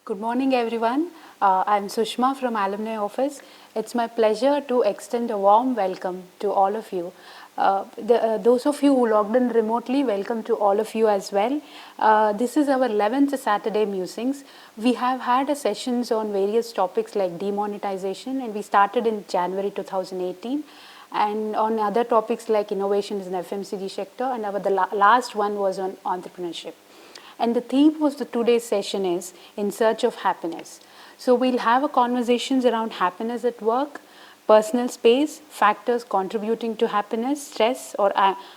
Good morning, everyone. I'm Sushma from Alumni office. It's my pleasure to extend a warm welcome to all of you. Those of you who logged in remotely, welcome to all of you as well. This is our 11th Saturday Musings. We have had sessions on various topics like demonetization, and we started in January 2018. And on other topics like innovations in the FMCG sector, and the last one was on entrepreneurship. And the theme of the today's session is In Search of Happiness. So we'll have a conversations around happiness at work, personal space, factors contributing to happiness, stress or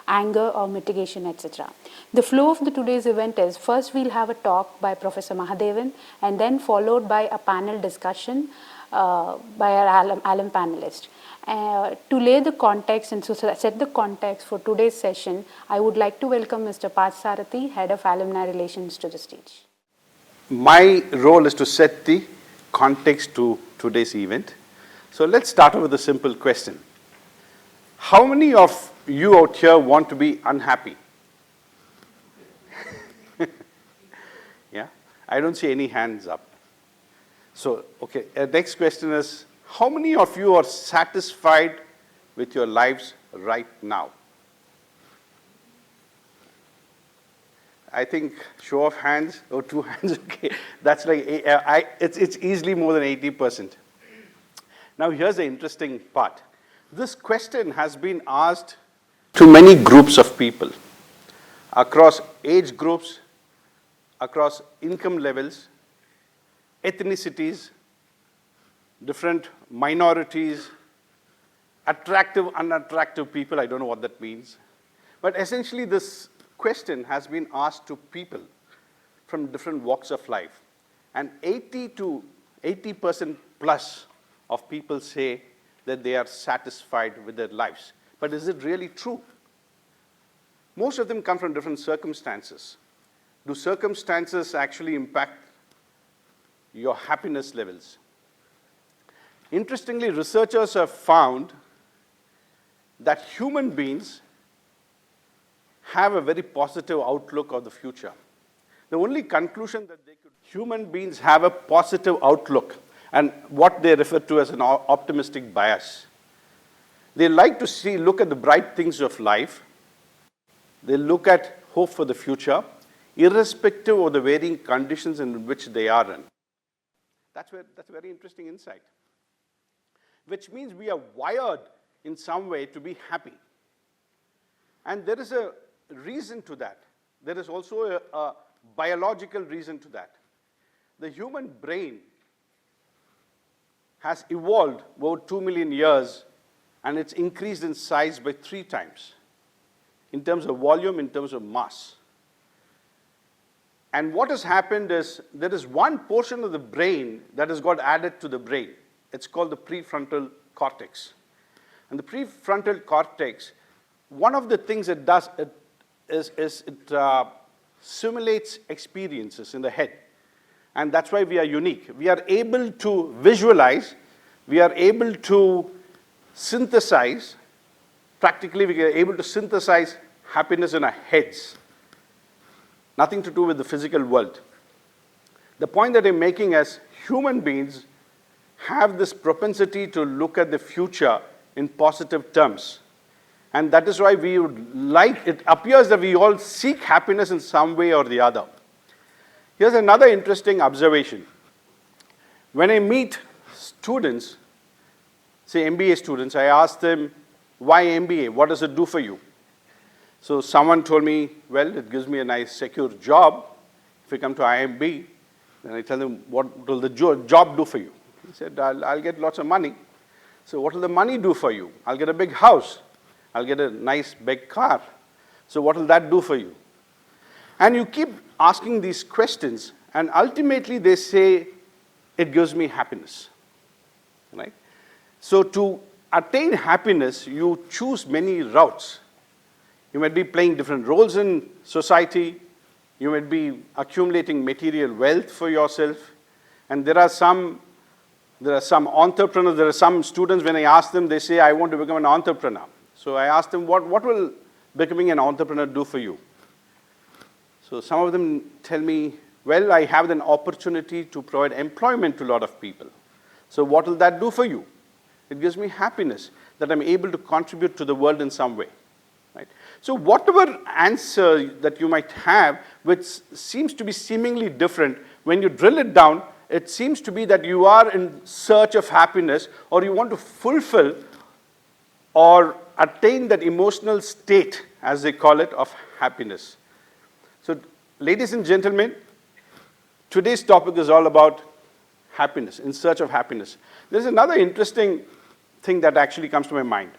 anger or mitigation, etc. The flow of the today's event is first we'll have a talk by Professor Mahadevan and then followed by a panel discussion by our alum panelist. To lay the context and to set the context for today's session, I would like to welcome Mr. Parthasarathy, Head of Alumni Relations, to the stage. My role is to set the context to today's event. So let's start with a simple question. How many of you out here want to be unhappy? Yeah, I don't see any hands up. So, okay, next question is, how many of you are satisfied with your lives right now? I think show of hands, or two hands, okay. That's like, it's easily more than 80%. Now here's the interesting part. This question has been asked to many groups of people, across age groups, across income levels, ethnicities, different minorities, attractive, unattractive people, I don't know what that means. But essentially this question has been asked to people from different walks of life. And 80% plus of people say that they are satisfied with their lives. But is it really true? Most of them come from different circumstances. Do circumstances actually impact your happiness levels? Interestingly, researchers have found that human beings have a very positive outlook of the future. The only conclusion that human beings have a positive outlook and what they refer to as an optimistic bias. They like to look at the bright things of life. They look at hope for the future, irrespective of the varying conditions in which they are in. That's a very interesting insight. Which means we are wired in some way to be happy. And there is a reason to that. There is also a biological reason to that. The human brain has evolved over 2 million years, and it's increased in size by 3 times, in terms of volume, in terms of mass. And what has happened is, there is one portion of the brain that has got added to the brain. It's called the prefrontal cortex. And the prefrontal cortex, one of the things it does is it simulates experiences in the head. And that's why we are unique. We are able to visualize, we are able to synthesize, practically we are able to synthesize happiness in our heads. Nothing to do with the physical world. The point that I'm making is, human beings have this propensity to look at the future in positive terms. And that is why we would like, it appears that we all seek happiness in some way or the other. Here's another interesting observation. When I meet students, say MBA students, I ask them, why MBA? What does it do for you? So someone told me, well, it gives me a nice secure job. If you come to IIMB, then I tell them, what will the job do for you? He said, I'll get lots of money. So what will the money do for you? I'll get a big house. I'll get a nice big car. So what will that do for you? And you keep asking these questions, and ultimately they say, it gives me happiness. Right? So to attain happiness, you choose many routes. You might be playing different roles in society. You might be accumulating material wealth for yourself. And there are some entrepreneurs, there are some students, when I ask them, they say, I want to become an entrepreneur. So I ask them, what will becoming an entrepreneur do for you? So some of them tell me, Well, I have an opportunity to provide employment to a lot of people. So what will that do for you? It gives me happiness that I'm able to contribute to the world in some way. Right? So whatever answer that you might have, which seems to be seemingly different, when you drill it down, it seems to be that you are in search of happiness, or you want to fulfill or attain that emotional state, as they call it, of happiness. So, ladies and gentlemen, today's topic is all about happiness, in search of happiness. There's another interesting thing that actually comes to my mind.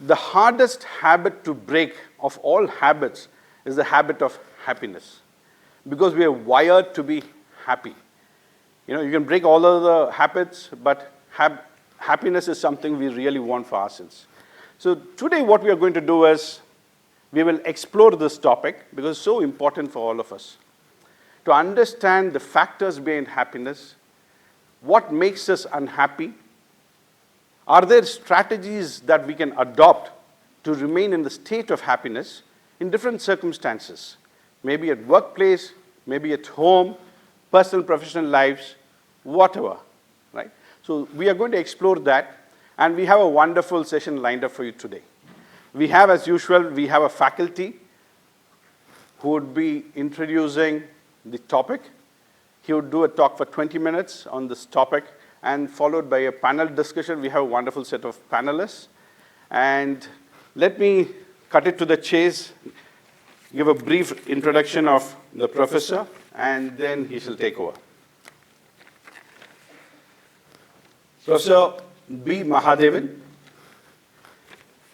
The hardest habit to break of all habits is the habit of happiness, because we are wired to be happy. You know, you can break all other habits, but happiness is something we really want for ourselves. So today what we are going to do is, we will explore this topic because it's so important for all of us. To understand the factors behind happiness, what makes us unhappy, are there strategies that we can adopt to remain in the state of happiness in different circumstances, maybe at workplace, maybe at home, personal, professional lives, whatever, right? So we are going to explore that, and we have a wonderful session lined up for you today. We have, as usual, we have a faculty who would be introducing the topic. He would do a talk for 20 minutes on this topic, and followed by a panel discussion. We have a wonderful set of panelists. And let me cut it to the chase, give a brief introduction of the professor, and then he shall take over. Professor B.Mahadevan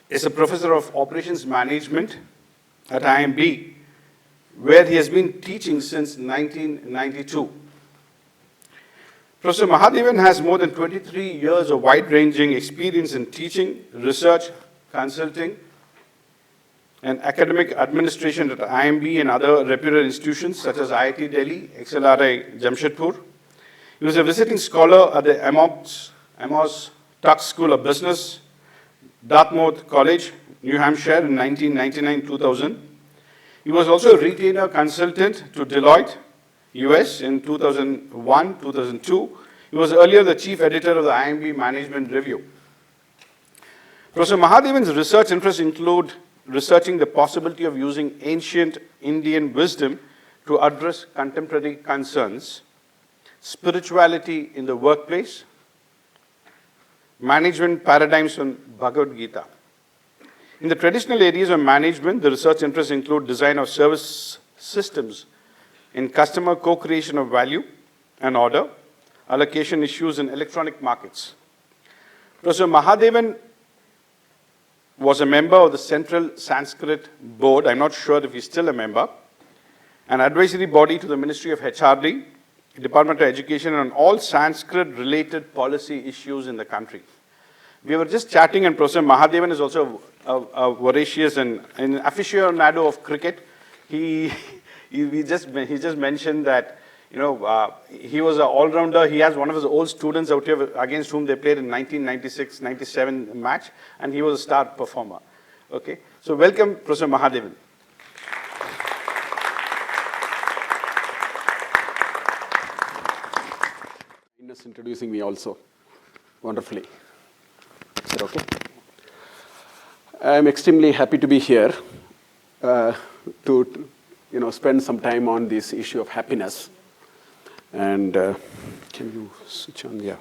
is a professor of operations management at IIMB, where he has been teaching since 1992. Professor Mahadevan has more than 23 years of wide-ranging experience in teaching, research, consulting, and academic administration at IIMB and other reputed institutions such as IIT Delhi, XLRI Jamshedpur. He was a visiting scholar at the Amos Tuck School of Business, Dartmouth College, New Hampshire in 1999-2000. He was also a retainer consultant to Deloitte, US in 2001-2002. He was earlier the chief editor of the IIMB Management Review. Professor Mahadevan's research interests include researching the possibility of using ancient Indian wisdom to address contemporary concerns, spirituality in the workplace, management paradigms from Bhagavad Gita. In the traditional areas of management, the research interests include design of service systems in customer co-creation of value and order, allocation issues in electronic markets. Professor Mahadevan was a member of the Central Sanskrit Board, I'm not sure if he's still a member, an advisory body to the Ministry of HRD, Department of Education, on all Sanskrit-related policy issues in the country. We were just chatting, and Professor Mahadevan is also a voracious and an aficionado of cricket. He just mentioned that, you know, he was an all-rounder. He has one of his old students out here against whom they played in 1996-97 match, and he was a star performer. Okay, so welcome, Professor Mahadevan. Introducing me also wonderfully. Is that okay? I'm extremely happy to be here to spend some time on this issue of happiness. And can you switch on? Yeah.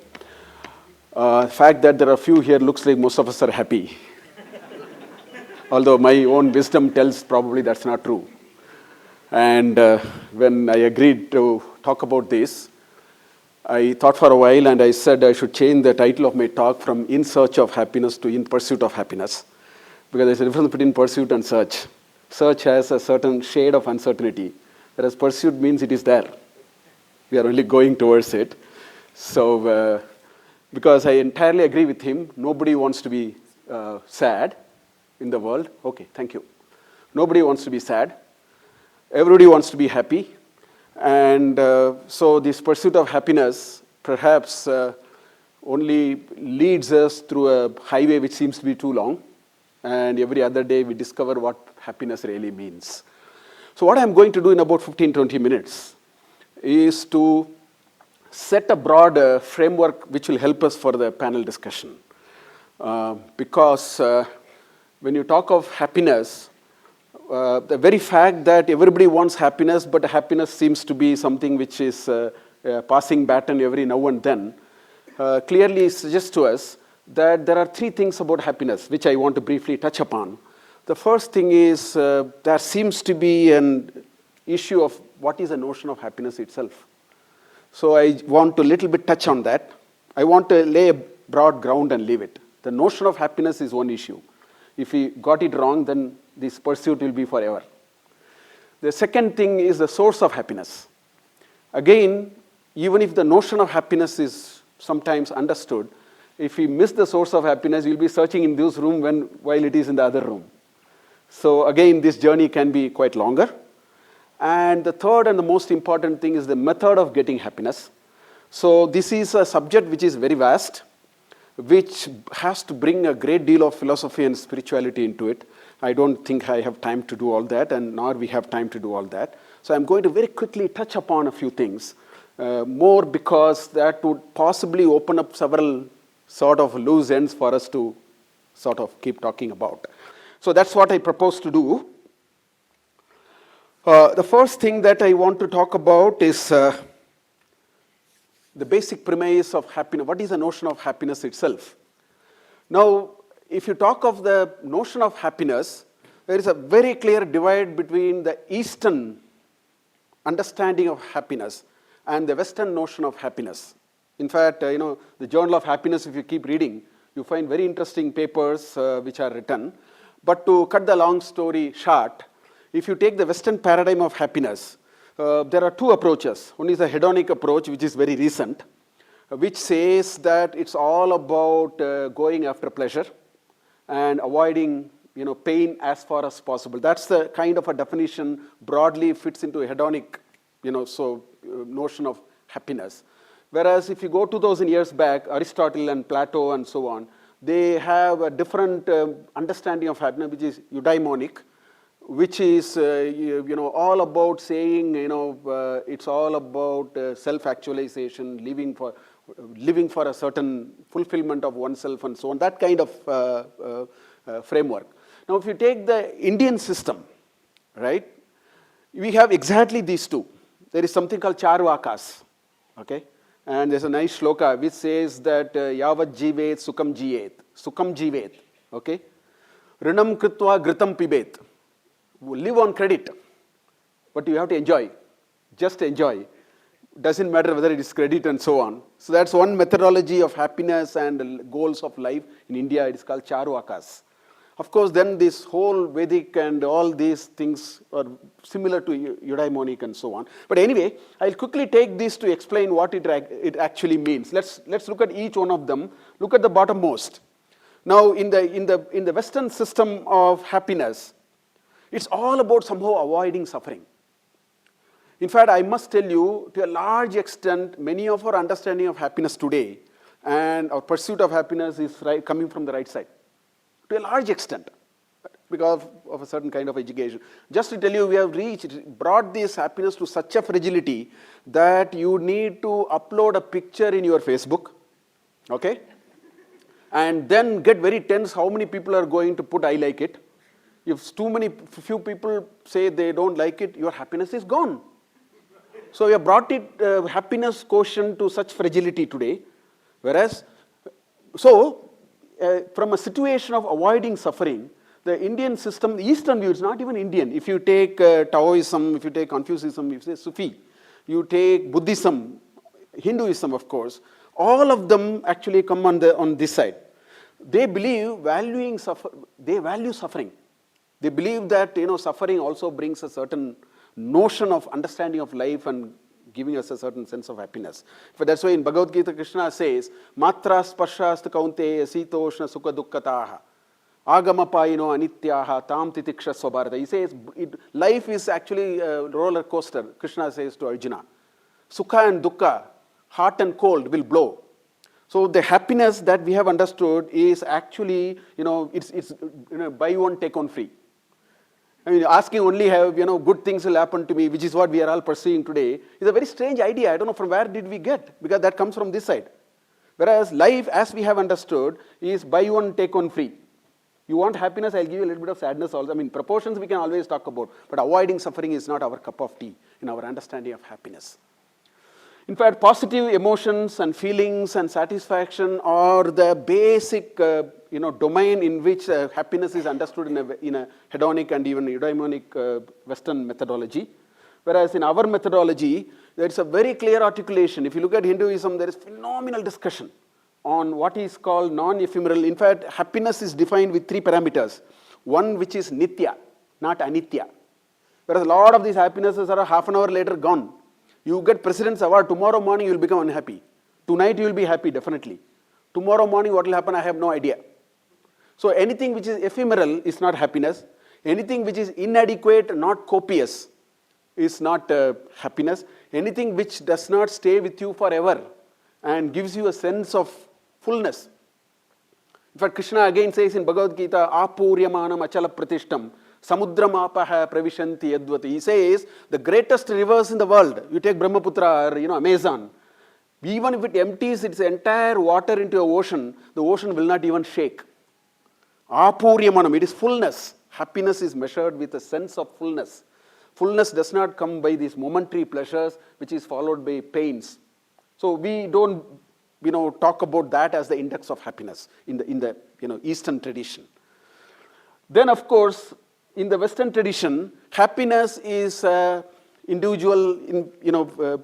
The fact that there are few here looks like most of us are happy. Although my own wisdom tells probably that's not true. And when I agreed to talk about this, I thought for a while, and I said I should change the title of my talk from In Search of Happiness to In Pursuit of Happiness, because there's a difference between pursuit and search. Search has a certain shade of uncertainty, whereas pursuit means it is there. We are only going towards it. So, because I entirely agree with him, nobody wants to be sad in the world. Okay, thank you. Nobody wants to be sad. Everybody wants to be happy. And so this pursuit of happiness perhaps only leads us through a highway which seems to be too long. And every other day we discover what happiness really means. So what I'm going to do in about 15-20 minutes is to set a broad framework which will help us for the panel discussion. Because when you talk of happiness, the very fact that everybody wants happiness, but happiness seems to be something which is passing baton every now and then, clearly suggests to us that there are three things about happiness which I want to briefly touch upon. The first thing is there seems to be an issue of what is the notion of happiness itself. So I want to little bit touch on that. I want to lay a broad ground and leave it. The notion of happiness is one issue. If we got it wrong, then this pursuit will be forever. The second thing is the source of happiness. Again, even if the notion of happiness is sometimes understood, if we miss the source of happiness, we'll be searching in this room while it is in the other room. So again, this journey can be quite longer. And the third and the most important thing is the method of getting happiness. So this is a subject which is very vast, which has to bring a great deal of philosophy and spirituality into it. I don't think I have time to do all that, and nor we have time to do all that. So I'm going to very quickly touch upon a few things, more because that would possibly open up several sort of loose ends for us to sort of keep talking about. So that's what I propose to do. The first thing that I want to talk about is the basic premise of happiness. What is the notion of happiness itself? Now, if you talk of the notion of happiness, there is a very clear divide between the Eastern understanding of happiness and the Western notion of happiness. In fact, the Journal of Happiness, if you keep reading, you find very interesting papers which are written. But to cut the long story short, if you take the Western paradigm of happiness, there are two approaches. One is the hedonic approach, which is very recent, which says that it's all about going after pleasure and avoiding pain as far as possible. That's the kind of a definition broadly fits into a hedonic notion of happiness. Whereas if you go 2000 years back, Aristotle and Plato and so on, they have a different understanding of happiness, which is eudaimonic, which is all about saying it's all about self-actualization, living for a certain fulfillment of oneself and so on, that kind of framework. Now, if you take the Indian system, right, we have exactly these two. There is something called charvakas, okay, and there's a nice shloka which says that yavat jivet sukham jivet, okay, rinam kritva gritam pibet. Live on credit, but you have to enjoy. Just enjoy. Doesn't matter whether it is credit and so on. So that's one methodology of happiness and goals of life in India. It is called charvakas. Of course, then this whole Vedic and all these things are similar to eudaimonic and so on. But anyway, I'll quickly take this to explain what it actually means. Let's look at each one of them. Look at the bottommost. Now, in the Western system of happiness, it's all about somehow avoiding suffering. In fact, I must tell you, to a large extent, many of our understanding of happiness today and our pursuit of happiness is coming from the right side. To a large extent, because of a certain kind of education. Just to tell you, we have brought this happiness to such a fragility that you need to upload a picture in your Facebook, okay? And then get very tense how many people are going to put I like it. If few people say they don't like it, your happiness is gone. So we have brought happiness quotient to such fragility today. Whereas, from a situation of avoiding suffering, the Indian system, the Eastern view, it's not even Indian. If you take Taoism, if you take Confucianism, if you say Sufi, you take Buddhism, Hinduism, of course, all of them actually come on this side. They believe they value suffering. They believe that suffering also brings a certain notion of understanding of life and giving us a certain sense of happiness. But that's why in Bhagavad Gita, Krishna says, Matra spashasta kaunteya sitoshna sukha dukkataha agamapayino anityaha tam titiksha swabharata. He says life is actually a roller coaster, Krishna says to Arjuna. Sukha and dukkha, hot and cold, will blow. So the happiness that we have understood is actually, it's buy one, take one free. I mean, asking only have, good things will happen to me, which is what we are all pursuing today, is a very strange idea. I don't know from where did we get, because that comes from this side. Whereas life, as we have understood, is buy one, take one free. You want happiness, I'll give you a little bit of sadness also. I mean, proportions we can always talk about, but avoiding suffering is not our cup of tea in our understanding of happiness. In fact, positive emotions and feelings and satisfaction are the basic domain in which happiness is understood in a hedonic and even eudaimonic Western methodology. Whereas in our methodology, there is a very clear articulation. If you look at Hinduism, there is phenomenal discussion on what is called non-ephemeral. In fact, happiness is defined with 3 parameters. One which is nitya, not anitya. Whereas a lot of these happinesses are half an hour later gone. You get President's Award, tomorrow morning you will become unhappy. Tonight you will be happy, definitely. Tomorrow morning what will happen, I have no idea. So anything which is ephemeral is not happiness. Anything which is inadequate, not copious, is not happiness. Anything which does not stay with you forever and gives you a sense of fullness. In fact, Krishna again says in Bhagavad Gita, Apuryamanam achala pratishtam. Samudramapaha pravishanti yadvati. He says, the greatest rivers in the world, you take Brahmaputra or Amazon, even if it empties its entire water into an ocean, the ocean will not even shake. Apuryamanam, it is fullness. Happiness is measured with a sense of fullness. Fullness does not come by these momentary pleasures, which is followed by pains. So we don't talk about that as the index of happiness in the Eastern tradition. Then, of course, in the Western tradition, happiness is individual.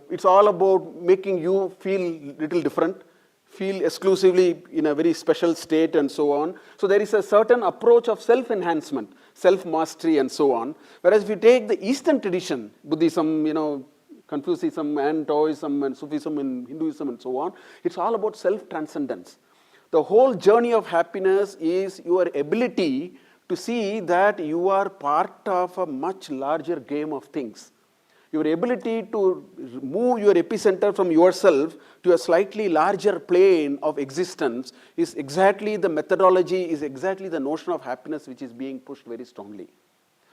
It's all about making you feel little different, feel exclusively in a very special state, and so on. So there is a certain approach of self-enhancement, self-mastery, and so on. Whereas if you take the Eastern tradition, Buddhism, Confucianism, and Taoism, and Sufism, and Hinduism, and so on, it's all about self-transcendence. The whole journey of happiness is your ability to see that you are part of a much larger game of things. Your ability to move your epicenter from yourself to a slightly larger plane of existence is exactly the methodology, is exactly the notion of happiness which is being pushed very strongly.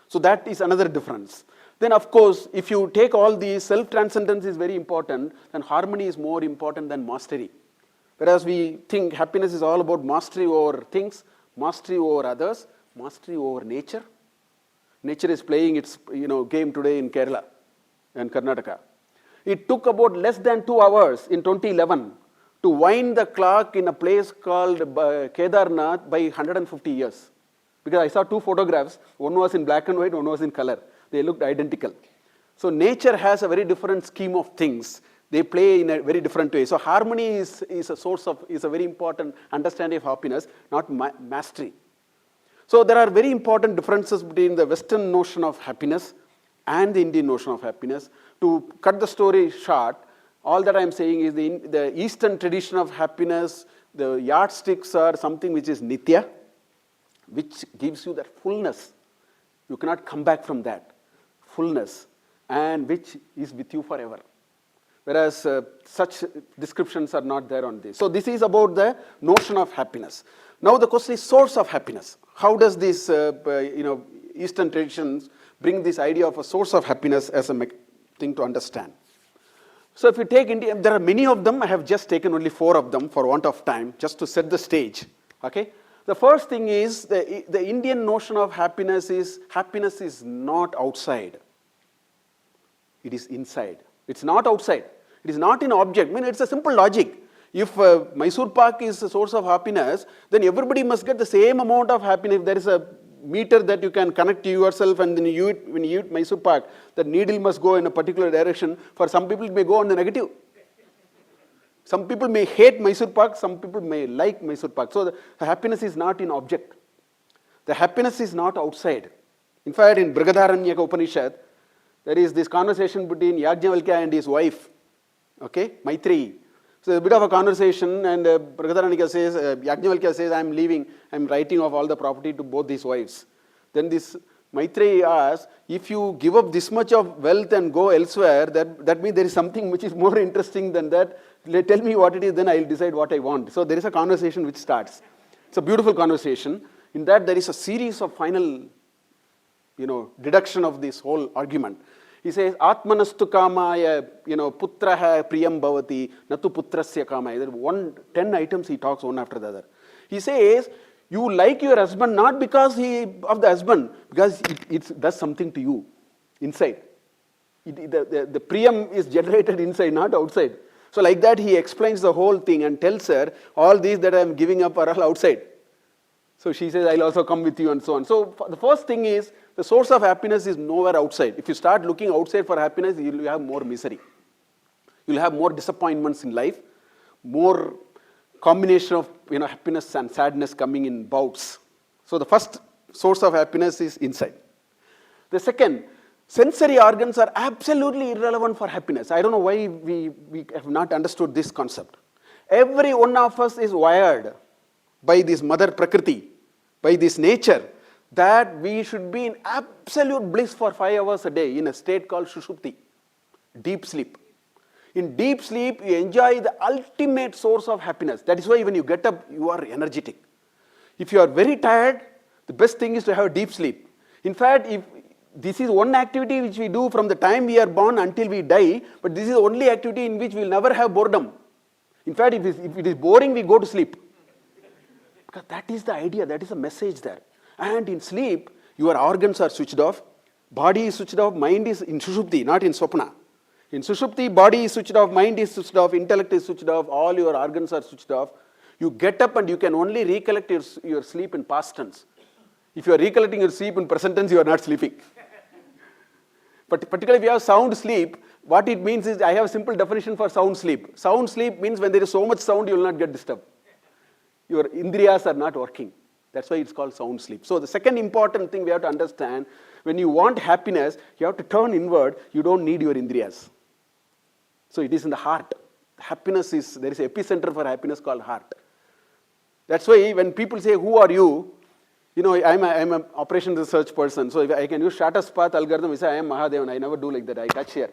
So that is another difference. Then, of course, if you take all these, self-transcendence is very important, and harmony is more important than mastery. Whereas we think happiness is all about mastery over things, mastery over others, mastery over nature. Nature is playing its game today in Kerala and Karnataka. It took about less than 2 hours in 2011 to wind the clock in a place called Kedarnath by 150 years. Because I saw 2 photographs, one was in black and white, one was in color. They looked identical. So nature has a very different scheme of things. They play in a very different way. So harmony is a very important understanding of happiness, not mastery. So there are very important differences between the Western notion of happiness and the Indian notion of happiness. To cut the story short, all that I am saying is the Eastern tradition of happiness, the yardsticks are something which is nitya, which gives you that fullness. You cannot come back from that fullness, and which is with you forever. Whereas such descriptions are not there on this. So this is about the notion of happiness. Now the question is source of happiness. How does this Eastern traditions bring this idea of a source of happiness as a thing to understand? So if you take India, there are many of them. I have just taken only 4 of them for want of time, just to set the stage. Okay. The first thing is the Indian notion of happiness is not outside. It is inside. It's not outside. It is not an object. I mean, it's a simple logic. If Mysore Pak is a source of happiness, then everybody must get the same amount of happiness. If there is a meter that you can connect to yourself, and then when you eat Mysore Pak, the needle must go in a particular direction. For some people, it may go on the negative. Some people may hate Mysore Pak, some people may like Mysore Pak. So the happiness is not in object. The happiness is not outside. In fact, in Brihadaranyaka Upanishad, there is this conversation between Yajnavalkya and his wife, okay, Maitreyi. So a bit of a conversation, and Brihadaranyaka says, Yajnavalkya says, I am leaving, I am writing off all the property to both these wives. Then this Maitreyi asks, if you give up this much of wealth and go elsewhere, that means there is something which is more interesting than that. Tell me what it is, then I will decide what I want. So there is a conversation which starts. It's a beautiful conversation. In that there is a series of final deduction of this whole argument. He says, Atmanastu kamaya, putraha priyam bhavati, natu putrasya kamaya. There are 10 items he talks one after the other. He says, you like your husband not because of the husband, because it does something to you inside. The priyam is generated inside, not outside. So like that, he explains the whole thing and tells her, all these that I am giving up are all outside. So she says, I'll also come with you and so on. So the first thing is, the source of happiness is nowhere outside. If you start looking outside for happiness, you will have more misery. You will have more disappointments in life, more combination of happiness and sadness coming in bouts. So the first source of happiness is inside. The second, sensory organs are absolutely irrelevant for happiness. I don't know why we have not understood this concept. Every one of us is wired by this mother Prakriti, by this nature, that we should be in absolute bliss for 5 hours a day in a state called Shushupti, deep sleep. In deep sleep, you enjoy the ultimate source of happiness. That is why when you get up, you are energetic. If you are very tired, the best thing is to have deep sleep. In fact, if this is one activity which we do from the time we are born until we die, but this is the only activity in which we will never have boredom. In fact, if it is boring, we go to sleep. Because that is the idea, that is the message there. And in sleep, your organs are switched off, body is switched off, mind is in Sushupti, not in Swapna. In Sushupti, body is switched off, mind is switched off, intellect is switched off, all your organs are switched off. You get up and you can only recollect your sleep in past tense. If you are recollecting your sleep in present tense, you are not sleeping. But particularly if you have sound sleep, what it means is, I have a simple definition for sound sleep. Sound sleep means when there is so much sound, you will not get disturbed. Your indriyas are not working. That's why it's called sound sleep. So the second important thing we have to understand, when you want happiness, you have to turn inward. You don't need your indriyas. So it is in the heart. Happiness is, there is an epicenter for happiness called heart. That's why when people say, who are you? I'm an operation research person. So if I can use shortest path algorithm, I say, I am Mahadevan. I never do like that. I touch here.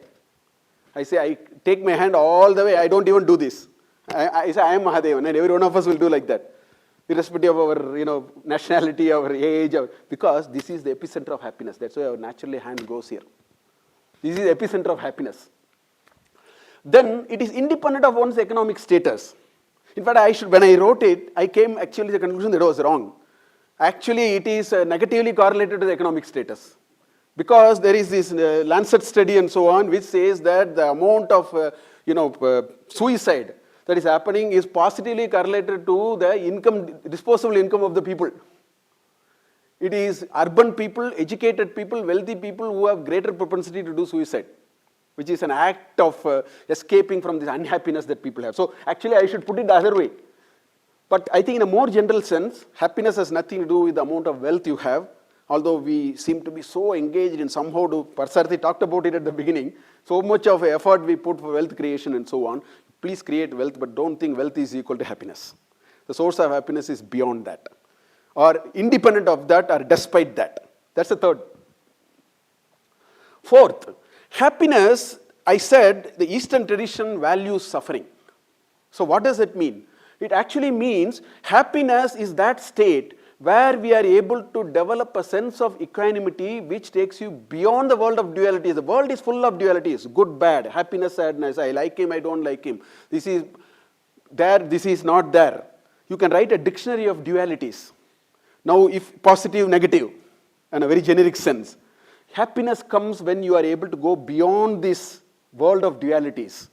I say, I take my hand all the way. I don't even do this. I say, I am Mahadevan. And every one of us will do like that, irrespective of our nationality, our age, because this is the epicenter of happiness. That's why our naturally hand goes here. This is the epicenter of happiness. Then it is independent of one's economic status. In fact, when I wrote it, I came actually to the conclusion that it was wrong. Actually, it is negatively correlated to the economic status. Because there is this Lancet study and so on, which says that the amount of suicide that is happening is positively correlated to the disposable income of the people. It is urban people, educated people, wealthy people who have greater propensity to do suicide, which is an act of escaping from this unhappiness that people have. So actually, I should put it the other way. But I think in a more general sense, happiness has nothing to do with the amount of wealth you have, although we seem to be so engaged in somehow to, Parsarathy talked about it at the beginning, so much of effort we put for wealth creation and so on. Please create wealth, but don't think wealth is equal to happiness. The source of happiness is beyond that, or independent of that, or despite that. That's the third. Fourth, happiness, I said, the Eastern tradition values suffering. So what does it mean? It actually means happiness is that state where we are able to develop a sense of equanimity which takes you beyond the world of dualities. The world is full of dualities, good, bad, happiness, sadness, I like him, I don't like him. This is there, this is not there. You can write a dictionary of dualities. Now, if positive, negative, in a very generic sense, happiness comes when you are able to go beyond this world of dualities.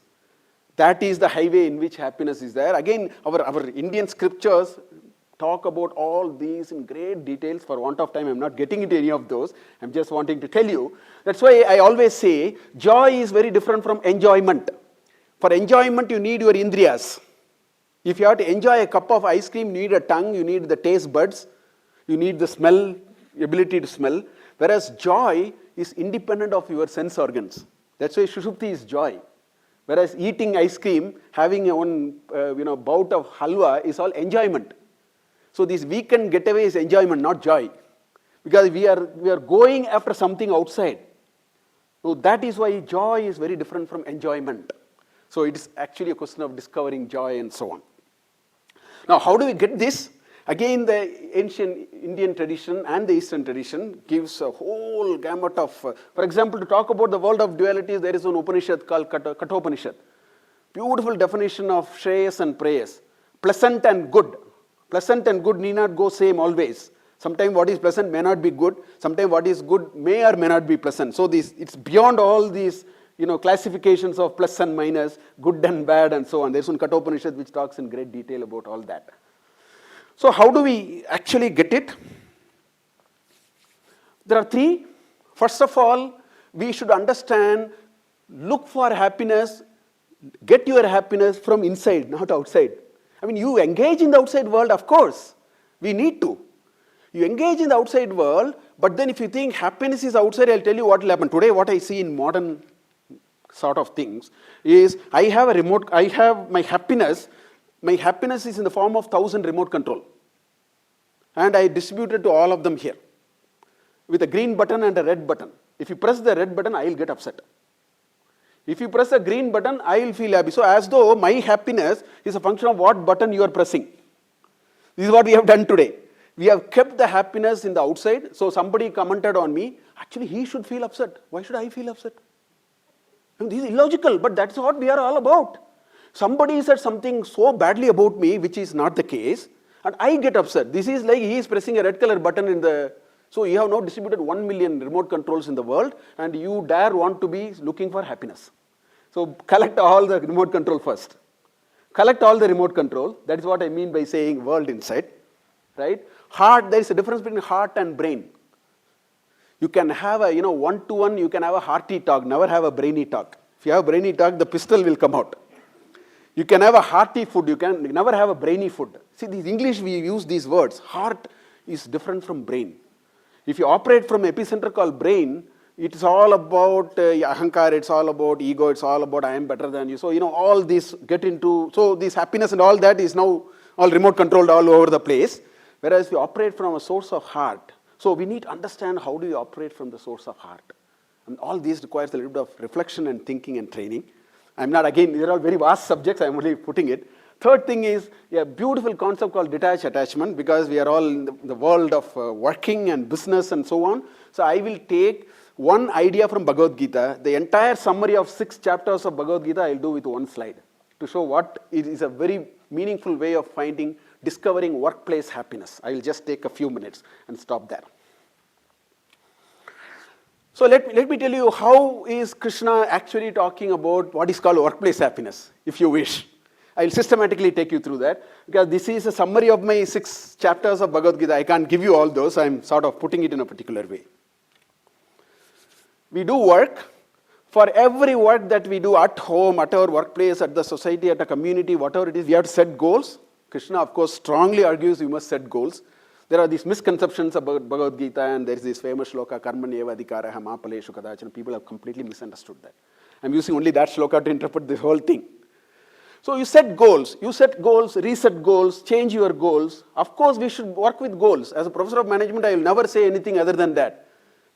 That is the highway in which happiness is there. Again, our Indian scriptures talk about all these in great details. For want of time, I'm not getting into any of those. I'm just wanting to tell you. That's why I always say joy is very different from enjoyment. For enjoyment, you need your indriyas. If you have to enjoy a cup of ice cream, you need a tongue, you need the taste buds, you need the smell, ability to smell. Whereas joy is independent of your sense organs. That's why Shushupti is joy. Whereas eating ice cream, having one bout of halwa is all enjoyment. So this weekend getaway is enjoyment, not joy. Because we are going after something outside. So that is why joy is very different from enjoyment. So it is actually a question of discovering joy and so on. Now, how do we get this? Again, the ancient Indian tradition and the Eastern tradition gives a whole gamut of, for example, to talk about the world of dualities, there is an Upanishad called Kathopanishad. Beautiful definition of Shreyas and Preyas. Pleasant and good. Pleasant and good need not go same always. Sometimes what is pleasant may not be good. Sometimes what is good may or may not be pleasant. So it's beyond all these classifications of plus and minus, good and bad and so on. There's one Kathopanishad which talks in great detail about all that. So how do we actually get it? There are three. First of all, we should understand, look for happiness, get your happiness from inside, not outside. I mean, you engage in the outside world, of course. We need to. You engage in the outside world, but then if you think happiness is outside, I'll tell you what will happen. Today, what I see in modern sort of things is I have my happiness. My happiness is in the form of 1,000 remote control. And I distribute it to all of them here with a green button and a red button. If you press the red button, I will get upset. If you press a green button, I will feel happy. So as though my happiness is a function of what button you are pressing. This is what we have done today. We have kept the happiness in the outside. So somebody commented on me, actually he should feel upset. Why should I feel upset? I mean, this is illogical, but that's what we are all about. Somebody said something so badly about me, which is not the case, and I get upset. This is like he is pressing a red color button in the... So you have now distributed 1 million remote controls in the world, and you dare want to be looking for happiness. So collect all the remote control first. Collect all the remote control. That is what I mean by saying world inside. Right? Heart, there is a difference between heart and brain. You can have a, one-to-one, you can have a hearty talk, never have a brainy talk. If you have a brainy talk, the pistol will come out. You can have a hearty food, you can never have a brainy food. See, in English we use these words. Heart is different from brain. If you operate from epicenter called brain, it's all about ahankar, it's all about ego, it's all about I am better than you. So, all this get into, so this happiness and all that is now all remote controlled all over the place. Whereas we operate from a source of heart. So we need to understand how do you operate from the source of heart. And all these requires a little bit of reflection and thinking and training. I'm not, again, these are all very vast subjects, I'm only putting it. Third thing is a beautiful concept called detached attachment, because we are all in the world of working and business and so on. So I will take one idea from Bhagavad Gita, the entire summary of 6 chapters of Bhagavad Gita I'll do with one slide to show what it is a very meaningful way of discovering workplace happiness. I will just take a few minutes and stop there. So let me tell you how is Krishna actually talking about what is called workplace happiness, if you wish. I will systematically take you through that, because this is a summary of my 6 chapters of Bhagavad Gita. I can't give you all those, I'm sort of putting it in a particular way. We do work. For every work that we do at home, at our workplace, at the society, at a community, whatever it is, we have to set goals. Krishna, of course, strongly argues we must set goals. There are these misconceptions about Bhagavad Gita, and there is this famous shloka, karmanyeva adhikaraha ma phaleshu kadachana. People have completely misunderstood that. I'm using only that shloka to interpret the whole thing. So you set goals, reset goals, change your goals. Of course, we should work with goals. As a professor of management, I will never say anything other than that.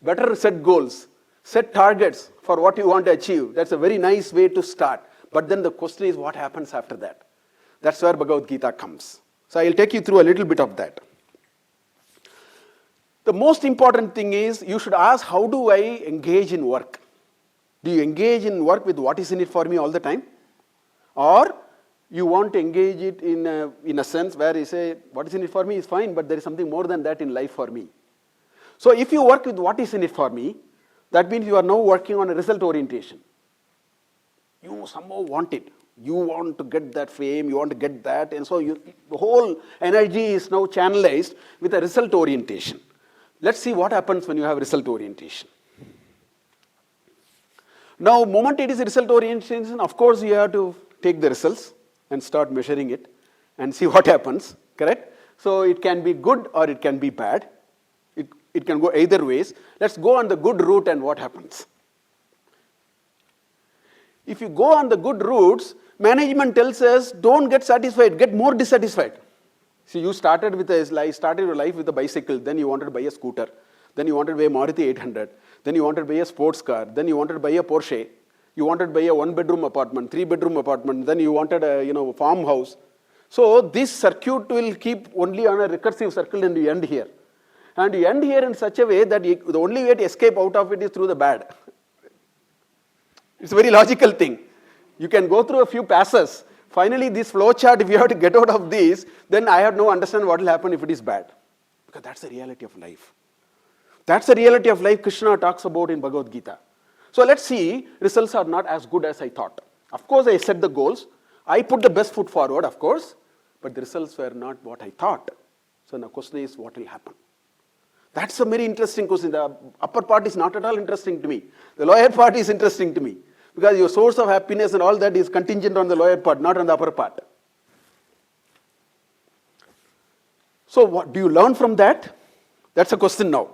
Better set goals, set targets for what you want to achieve. That's a very nice way to start. But then the question is what happens after that? That's where Bhagavad Gita comes. So I'll take you through a little bit of that. The most important thing is you should ask, how do I engage in work? Do you engage in work with what is in it for me all the time? Or you want to engage it in a sense where you say, what is in it for me is fine, but there is something more than that in life for me. So if you work with what is in it for me, that means you are now working on a result orientation. You somehow want it. You want to get that fame, you want to get that, and so the whole energy is now channelized with a result orientation. Let's see what happens when you have result orientation. Now, moment it is a result orientation, of course you have to take the results and start measuring it and see what happens, correct? So it can be good or it can be bad. It can go either ways. Let's go on the good route and what happens. If you go on the good routes, management tells us, don't get satisfied, get more dissatisfied. See, you started your life with a bicycle, then you wanted to buy a scooter, then you wanted to buy a Maruti 800, then you wanted to buy a sports car, then you wanted to buy a Porsche, you wanted to buy a 1-bedroom apartment, 3-bedroom apartment, then you wanted a farmhouse. So this circuit will keep only on a recursive circle and you end here. And you end here in such a way that the only way to escape out of it is through the bad. It's a very logical thing. You can go through a few passes. Finally, this flow chart, if you have to get out of this, then I have no understanding what will happen if it is bad. Because that's the reality of life. That's the reality of life Krishna talks about in Bhagavad Gita. So let's see, results are not as good as I thought. Of course, I set the goals. I put the best foot forward, of course, but the results were not what I thought. So the question is, what will happen? That's a very interesting question. The upper part is not at all interesting to me. The lower part is interesting to me. Because your source of happiness and all that is contingent on the lower part, not on the upper part. So what do you learn from that? That's a question now.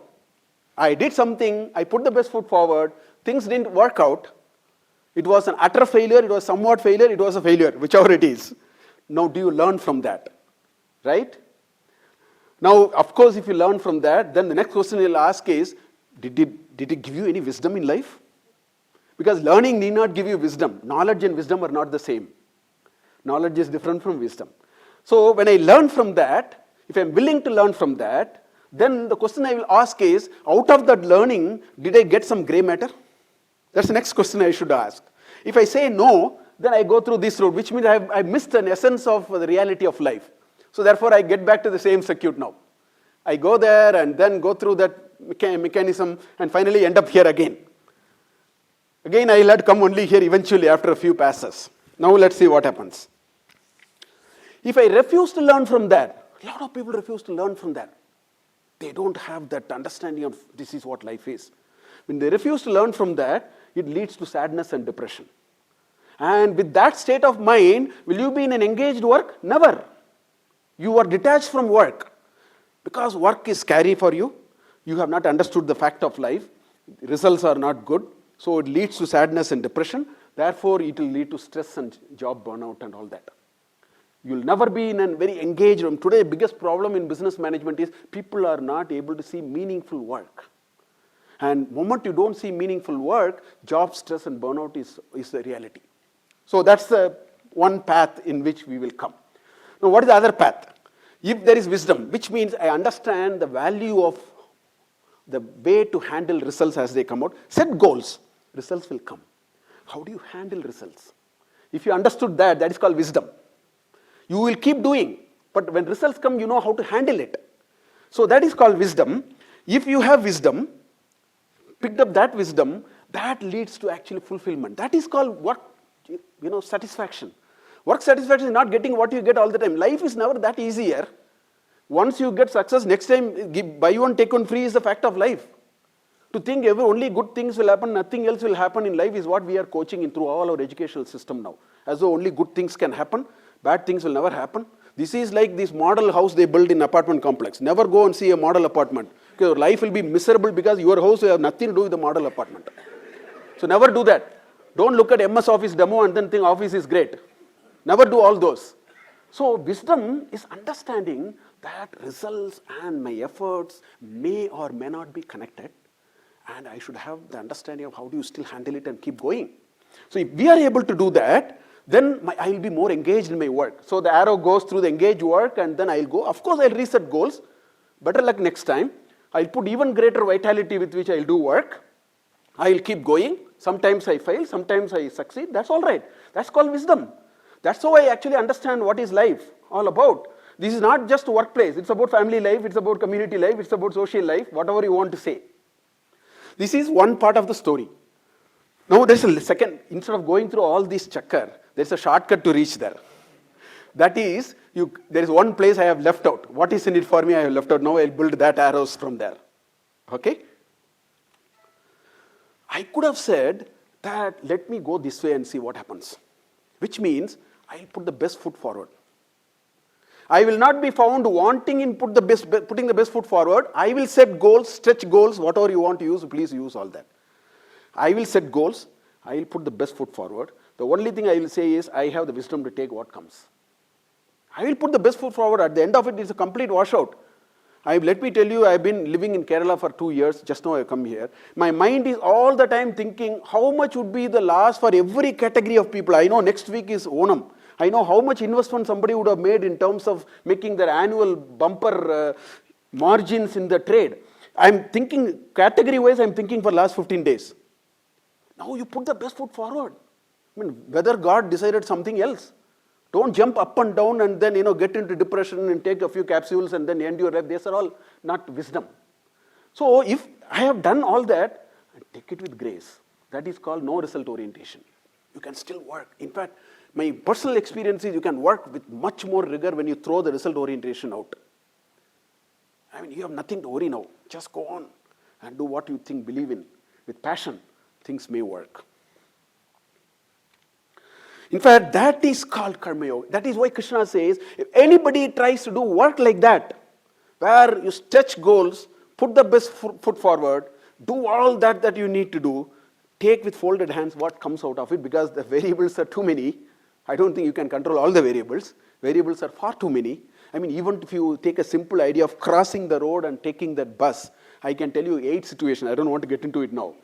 I did something, I put the best foot forward, things didn't work out. It was an utter failure, it was somewhat failure, it was a failure, whichever it is. Now do you learn from that? Right? Now, of course, if you learn from that, then the next question you'll ask is, did it give you any wisdom in life? Because learning need not give you wisdom. Knowledge and wisdom are not the same. Knowledge is different from wisdom. So when I learn from that, if I'm willing to learn from that, then the question I will ask is, out of that learning, did I get some gray matter? That's the next question I should ask. If I say no, then I go through this road, which means I missed an essence of the reality of life. So therefore, I get back to the same circuit now. I go there and then go through that mechanism and finally end up here again. Again, I will have to come only here eventually after a few passes. Now let's see what happens. If I refuse to learn from that, a lot of people refuse to learn from that. They don't have that understanding of this is what life is. When they refuse to learn from that, it leads to sadness and depression. And with that state of mind, will you be in an engaged work? Never. You are detached from work. Because work is scary for you. You have not understood the fact of life. Results are not good. So it leads to sadness and depression. Therefore, it will lead to stress and job burnout and all that. You'll never be in a very engaged room. Today, the biggest problem in business management is people are not able to see meaningful work. And the moment you don't see meaningful work, job stress and burnout is the reality. So that's the one path in which we will come. Now, what is the other path? If there is wisdom, which means I understand the value of the way to handle results as they come out, set goals, results will come. How do you handle results? If you understood that, that is called wisdom. You will keep doing, but when results come, you know how to handle it. So that is called wisdom. If you have wisdom, picked up that wisdom, that leads to actually fulfillment. That is called work, satisfaction. Work satisfaction is not getting what you get all the time. Life is never that easier. Once you get success, next time buy one, take one free is the fact of life. To think only good things will happen, nothing else will happen in life is what we are coaching in through all our educational system now. As though only good things can happen, bad things will never happen. This is like this model house they build in apartment complex. Never go and see a model apartment. Because your life will be miserable because your house will have nothing to do with the model apartment. So never do that. Don't look at MS Office demo and then think Office is great. Never do all those. So wisdom is understanding that results and my efforts may or may not be connected. And I should have the understanding of how do you still handle it and keep going. So if we are able to do that, then I will be more engaged in my work. So the arrow goes through the engaged work and then I'll go. Of course, I'll reset goals. Better luck next time. I'll put even greater vitality with which I'll do work. I'll keep going. Sometimes I fail, sometimes I succeed. That's all right. That's called wisdom. That's how I actually understand what is life all about. This is not just workplace. It's about family life. It's about community life. It's about social life, whatever you want to say. This is one part of the story. Now there's a second, instead of going through all this chakkar, there's a shortcut to reach there. That is, there is one place I have left out. What is in it for me I have left out. Now I'll build that arrows from there. Okay? I could have said that let me go this way and see what happens. Which means I'll put the best foot forward. I will not be found wanting in putting the best foot forward. I will set goals, stretch goals, whatever you want to use, please use all that. I will set goals. I will put the best foot forward. The only thing I will say is I have the wisdom to take what comes. I will put the best foot forward. At the end of it, it's a complete washout. Let me tell you, I've been living in Kerala for 2 years. Just now I come here. My mind is all the time thinking how much would be the loss for every category of people. I know next week is Onam. I know how much investment somebody would have made in terms of making their annual bumper margins in the trade. I'm thinking, category-wise, I'm thinking for last 15 days. Now you put the best foot forward. I mean, whether God decided something else. Don't jump up and down and then, get into depression and take a few capsules and then end your life. These are all not wisdom. So if I have done all that, take it with grace. That is called no result orientation. You can still work. In fact, my personal experience is you can work with much more rigor when you throw the result orientation out. I mean, you have nothing to worry now. Just go on and do what you think, believe in. With passion, things may work. In fact, that is called karma yoga. That is why Krishna says, if anybody tries to do work like that, where you stretch goals, put the best foot forward, do all that you need to do, take with folded hands what comes out of it, because the variables are too many. I don't think you can control all the variables. Variables are far too many. I mean, even if you take a simple idea of crossing the road and taking that bus, I can tell you 8 situations. I don't want to get into it now.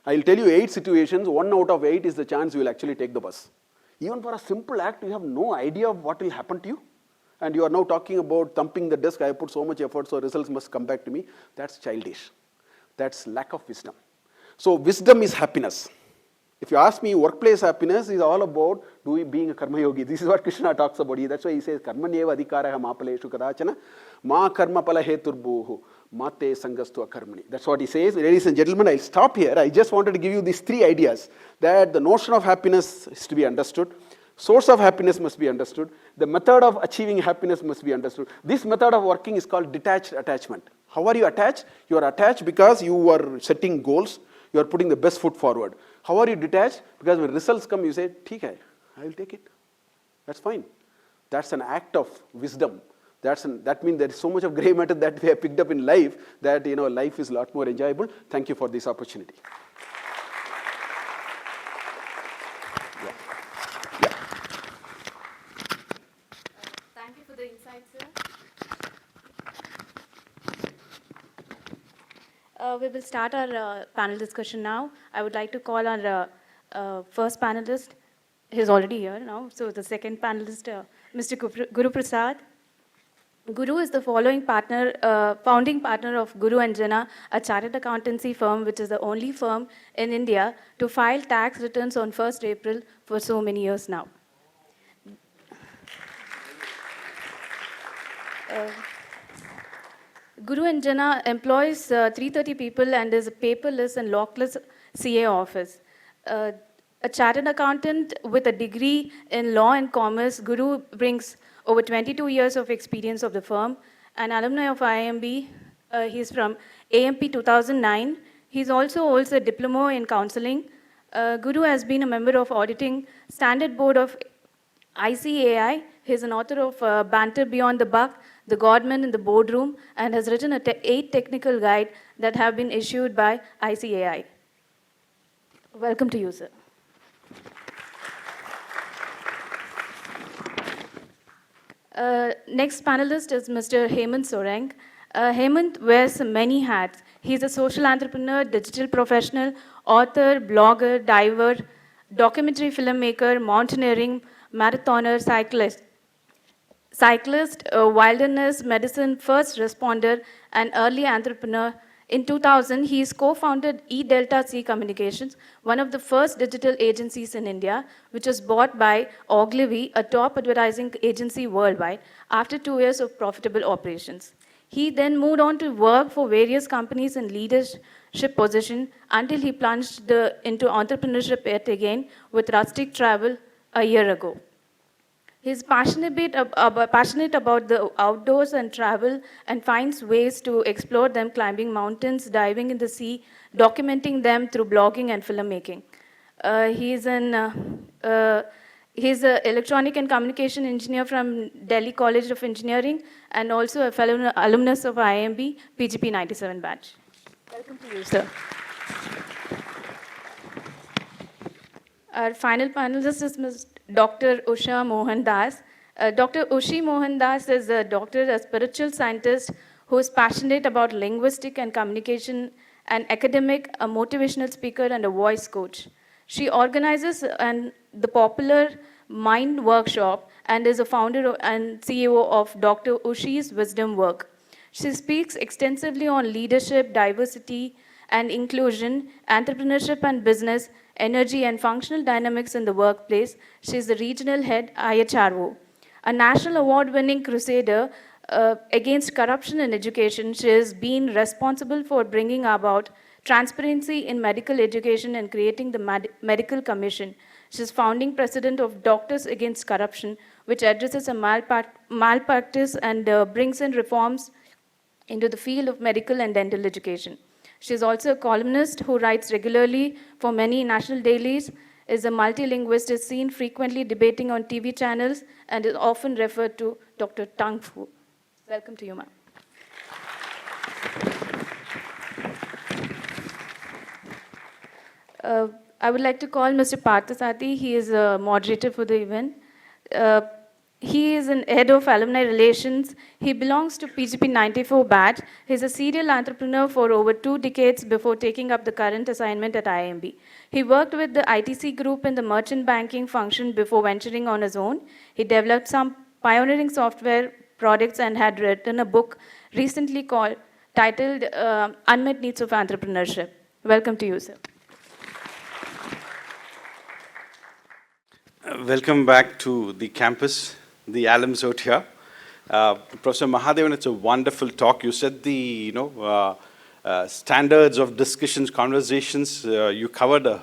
I'll tell you 8 situations. 1 out of 8 is the chance you will actually take the bus. Even for a simple act, you have no idea of what will happen to you. And you are now talking about thumping the desk. I put so much effort, so results must come back to me. That's childish. That's lack of wisdom. So wisdom is happiness. If you ask me, workplace happiness is all about being a karma yogi. This is what Krishna talks about. That's why he says, karmanyeva adhikaraha mapaleshu kadachana ma karma pala heturbuhu mate sangastu akarmani. That's what he says. Ladies and gentlemen, I'll stop here. I just wanted to give you these 3 ideas. That the notion of happiness is to be understood. Source of happiness must be understood. The method of achieving happiness must be understood. This method of working is called detached attachment. How are you attached? You are attached because you are setting goals. You are putting the best foot forward. How are you detached? Because when results come, you say, "Theek hai, I will take it. That's fine." That's an act of wisdom. That means there is so much of gray matter that we have picked up in life that life is a lot more enjoyable. Thank you for this opportunity. Thank you for the insight, sir. We will start our panel discussion now. I would like to call our first panelist. He's already here now. So the second panelist, Mr. Guru Prasad. Guru is the founding partner of Guru and Jana, a chartered accountancy firm, which is the only firm in India to file tax returns on 1st April for so many years now. Guru and Jana employs 330 people and is a paperless and lockless CA office. A chartered accountant with a degree in law and commerce, Guru brings over 22 years of experience of the firm. An alumni of IIMB, he's from AMP 2009. He's also holds a diploma in counseling. Guru has been a member of auditing standard board of ICAI. He's an author of Banter Beyond the Buck, The Godman in the Boardroom, and has written 8 technical guides that have been issued by ICAI. Welcome to you, sir. Next panelist is Mr. Hemant Soreng. Hemant wears many hats. He's a social entrepreneur, digital professional, author, blogger, diver, documentary filmmaker, mountaineering, marathoner, cyclist, wilderness medicine first responder, and early entrepreneur. In 2000, he co-founded E-Delta C Communications, one of the first digital agencies in India, which was bought by Ogilvy, a top advertising agency worldwide, after 2 years of profitable operations. He then moved on to work for various companies in leadership position until he plunged into entrepreneurship yet again with Rustic Travel a year ago. He's passionate about the outdoors and travel and finds ways to explore them, climbing mountains, diving in the sea, documenting them through blogging and filmmaking. He's an electronic and communication engineer from Delhi College of Engineering and also a fellow alumnus of IIMB, PGP 97 batch. Welcome to you, sir. Our final panelist is Dr. Ushy Mohan. Dr. Ushy Mohan is a doctor, a spiritual scientist who is passionate about linguistic and communication, an academic, a motivational speaker, and a voice coach. She organizes the popular Mind Workshop and is a founder and CEO of Dr. Ushy's Wisdom Work. She speaks extensively on leadership, diversity and inclusion, entrepreneurship and business, energy and functional dynamics in the workplace. She is the regional head IHRO. A national award-winning crusader against corruption in education, she has been responsible for bringing about transparency in medical education and creating the Medical Commission. She is founding president of Doctors Against Corruption, which addresses a malpractice and brings in reforms into the field of medical and dental education. She is also a columnist who writes regularly for many national dailies, is a multilinguist, is seen frequently debating on TV channels, and is often referred to Dr. Tung Fu. Welcome to you, ma'am. I would like to call Mr. Parthasarathy. He is a moderator for the event. He is an head of alumni relations. He belongs to PGP 94 batch. He's a serial entrepreneur for over 2 decades before taking up the current assignment at IIMB. He worked with the ITC group in the merchant banking function before venturing on his own. He developed some pioneering software products and had written a book recently titled Unmet Needs of Entrepreneurship. Welcome to you, sir. Welcome back to the campus, the alums out here. Professor Mahadevan, it's a wonderful talk. You set the standards of discussions, conversations. You covered a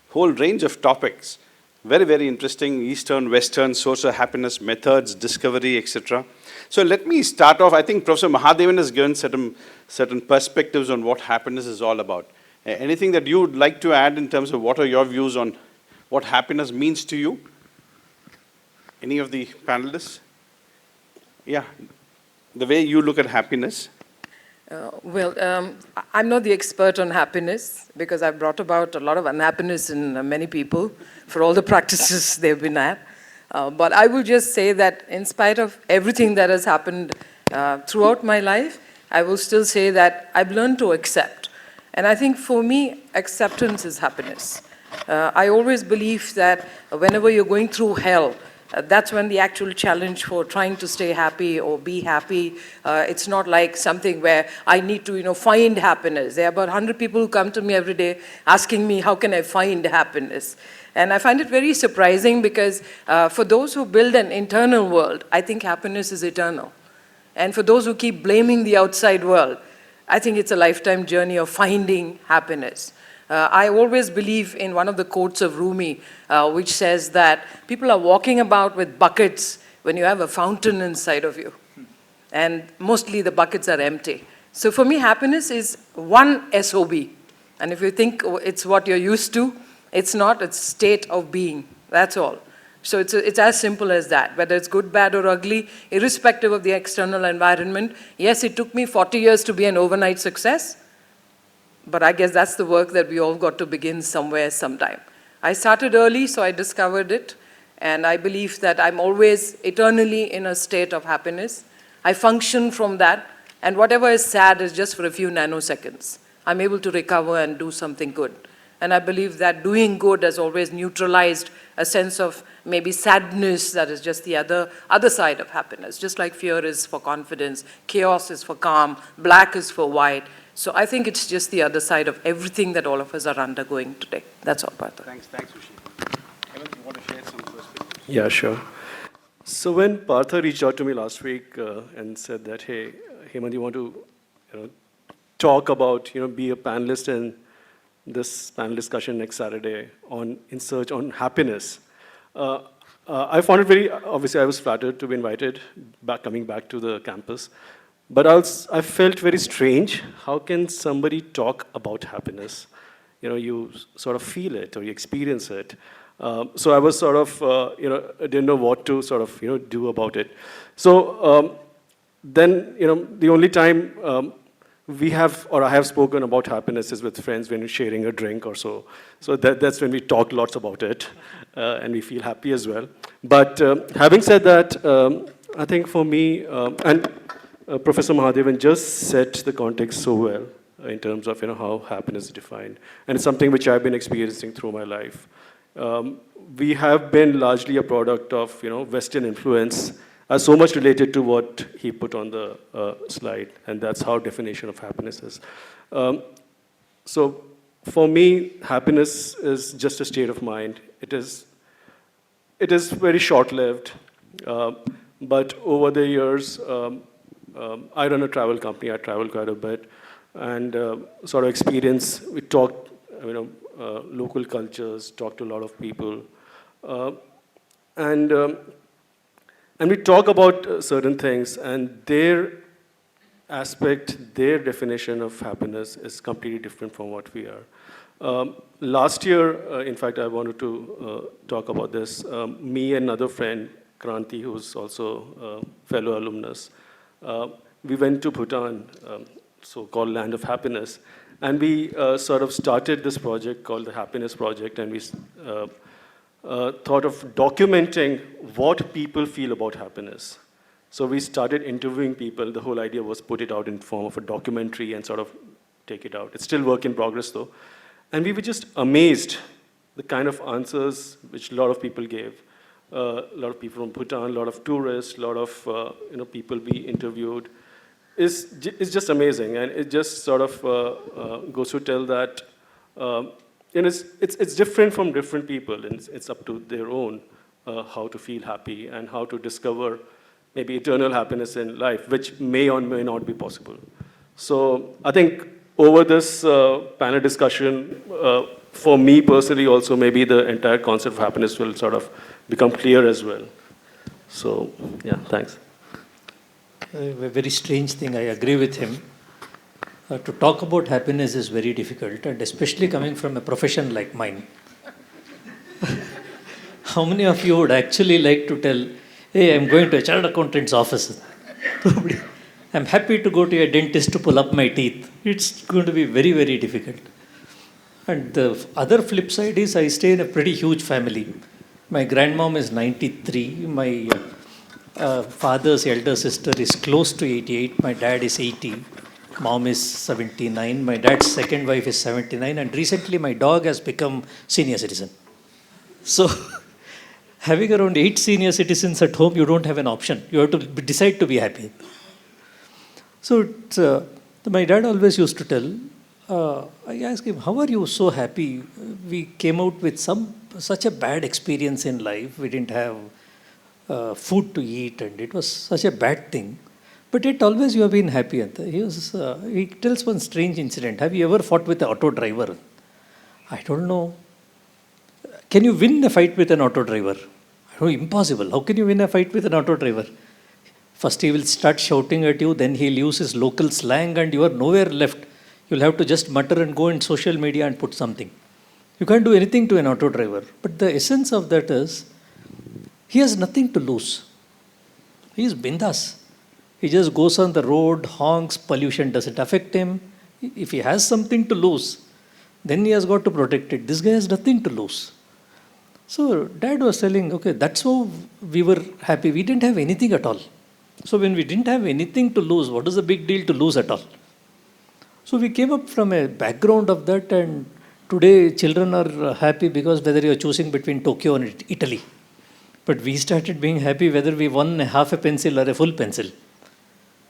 whole range of topics. Very, very interesting. Eastern, Western, source of happiness, methods, discovery, etc. So let me start off. I think Professor Mahadevan has given certain perspectives on what happiness is all about. Anything that you would like to add in terms of what are your views on what happiness means to you? Any of the panelists? Yeah, the way you look at happiness. I'm not the expert on happiness because I've brought about a lot of unhappiness in many people for all the practices they've been at. But I will just say that in spite of everything that has happened throughout my life, I will still say that I've learned to accept. And I think for me, acceptance is happiness. I always believe that whenever you're going through hell, that's when the actual challenge for trying to stay happy or be happy, it's not like something where I need to, find happiness. There are about 100 people who come to me every day asking me, how can I find happiness? And I find it very surprising because for those who build an internal world, I think happiness is eternal. And for those who keep blaming the outside world, I think it's a lifetime journey of finding happiness. I always believe in one of the quotes of Rumi, which says that people are walking about with buckets when you have a fountain inside of you. And mostly the buckets are empty. So for me, happiness is one SOB. And if you think it's what you're used to, it's not, it's state of being. That's all. So it's as simple as that, whether it's good, bad, or ugly, irrespective of the external environment. Yes, it took me 40 years to be an overnight success. But I guess that's the work that we all got to begin somewhere, sometime. I started early, so I discovered it. And I believe that I'm always eternally in a state of happiness. I function from that. And whatever is sad is just for a few nanoseconds. I'm able to recover and do something good. And I believe that doing good has always neutralized a sense of maybe sadness that is just the other side of happiness. Just like fear is for confidence, chaos is for calm, black is for white. So I think it's just the other side of everything that all of us are undergoing today. That's all, Partha. Thanks, Ushy. Hemant, you want to share some perspectives? Yeah, sure. So when Partha reached out to me last week and said that, hey, Hemant, you want to talk about, be a panelist in this panel discussion next Saturday in search on happiness. I found it very, obviously I was flattered to be invited coming back to the campus. But I felt very strange. How can somebody talk about happiness? You sort of feel it or you experience it. So I was sort of, didn't know what to sort of, do about it. So then, the only time we have, or I have spoken about happiness is with friends when we're sharing a drink or so. So that's when we talk lots about it and we feel happy as well. But having said that, I think for me, and Professor Mahadevan just set the context so well in terms of how happiness is defined, and it's something which I've been experiencing through my life. We have been largely a product of Western influence, so much related to what he put on the slide, and that's how definition of happiness is. So for me, happiness is just a state of mind. It is very short-lived, but over the years, I run a travel company. I travel quite a bit, and sort of experience. We talk, local cultures, talk to a lot of people, and we talk about certain things, and their aspect, their definition of happiness is completely different from what we are. Last year, in fact, I wanted to talk about this. Me and another friend, Kranti, who's also a fellow alumnus, we went to Bhutan, so-called Land of Happiness, and we sort of started this project called the Happiness Project, and we thought of documenting what people feel about happiness. So we started interviewing people. The whole idea was put it out in form of a documentary and sort of take it out. It's still work in progress, though. And we were just amazed the kind of answers which a lot of people gave. A lot of people from Bhutan, a lot of tourists, a lot of people we interviewed. It's just amazing, and it just sort of goes to tell that it's different from different people, and it's up to their own how to feel happy and how to discover maybe eternal happiness in life, which may or may not be possible. So I think over this panel discussion, for me personally also, maybe the entire concept of happiness will sort of become clear as well. So, yeah, thanks. A very strange thing, I agree with him. To talk about happiness is very difficult, and especially coming from a profession like mine. How many of you would actually like to tell, hey, I'm going to a chartered accountant's office. Probably. I'm happy to go to a dentist to pull up my teeth. It's going to be very, very difficult. And the other flip side is I stay in a pretty huge family. My grandmom is 93. My father's elder sister is close to 88. My dad is 80. Mom is 79. My dad's second wife is 79. And recently my dog has become senior citizen. So having around 8 senior citizens at home, you don't have an option. You have to decide to be happy. So my dad always used to tell, I asked him, how are you so happy? We came out with such a bad experience in life. We didn't have food to eat, and it was such a bad thing. But yet always you have been happy. He tells one strange incident. Have you ever fought with an auto driver? I don't know. Can you win a fight with an auto driver? I know, impossible. How can you win a fight with an auto driver? First he will start shouting at you, then he'll use his local slang, and you are nowhere left. You'll have to just mutter and go in social media and put something. You can't do anything to an auto driver. But the essence of that is, he has nothing to lose. He is bindas. He just goes on the road, honks, pollution doesn't affect him. If he has something to lose, then he has got to protect it. This guy has nothing to lose. So Dad was telling, okay, that's how we were happy. We didn't have anything at all. So when we didn't have anything to lose, what is the big deal to lose at all? So we came up from a background of that, and today children are happy because whether you are choosing between Tokyo and Italy. But we started being happy whether we won half a pencil or a full pencil.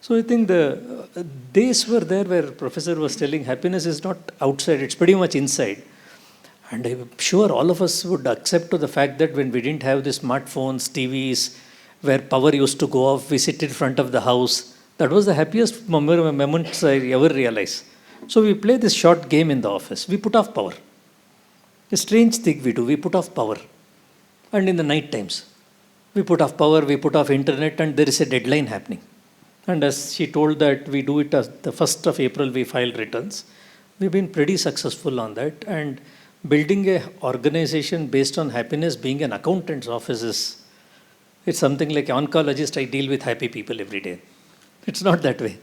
So I think the days were there where Professor was telling happiness is not outside, it's pretty much inside. And I'm sure all of us would accept to the fact that when we didn't have the smartphones, TVs, where power used to go off, we sit in front of the house. That was the happiest moments I ever realized. So we play this short game in the office. We put off power. A strange thing we do, we put off power. And in the night times, we put off power, we put off internet, and there is a deadline happening. And as she told that we do it as the 1st of April, we file returns. We've been pretty successful on that. And building an organization based on happiness, being an accountant's office it's something like an oncologist, I deal with happy people every day. It's not that way.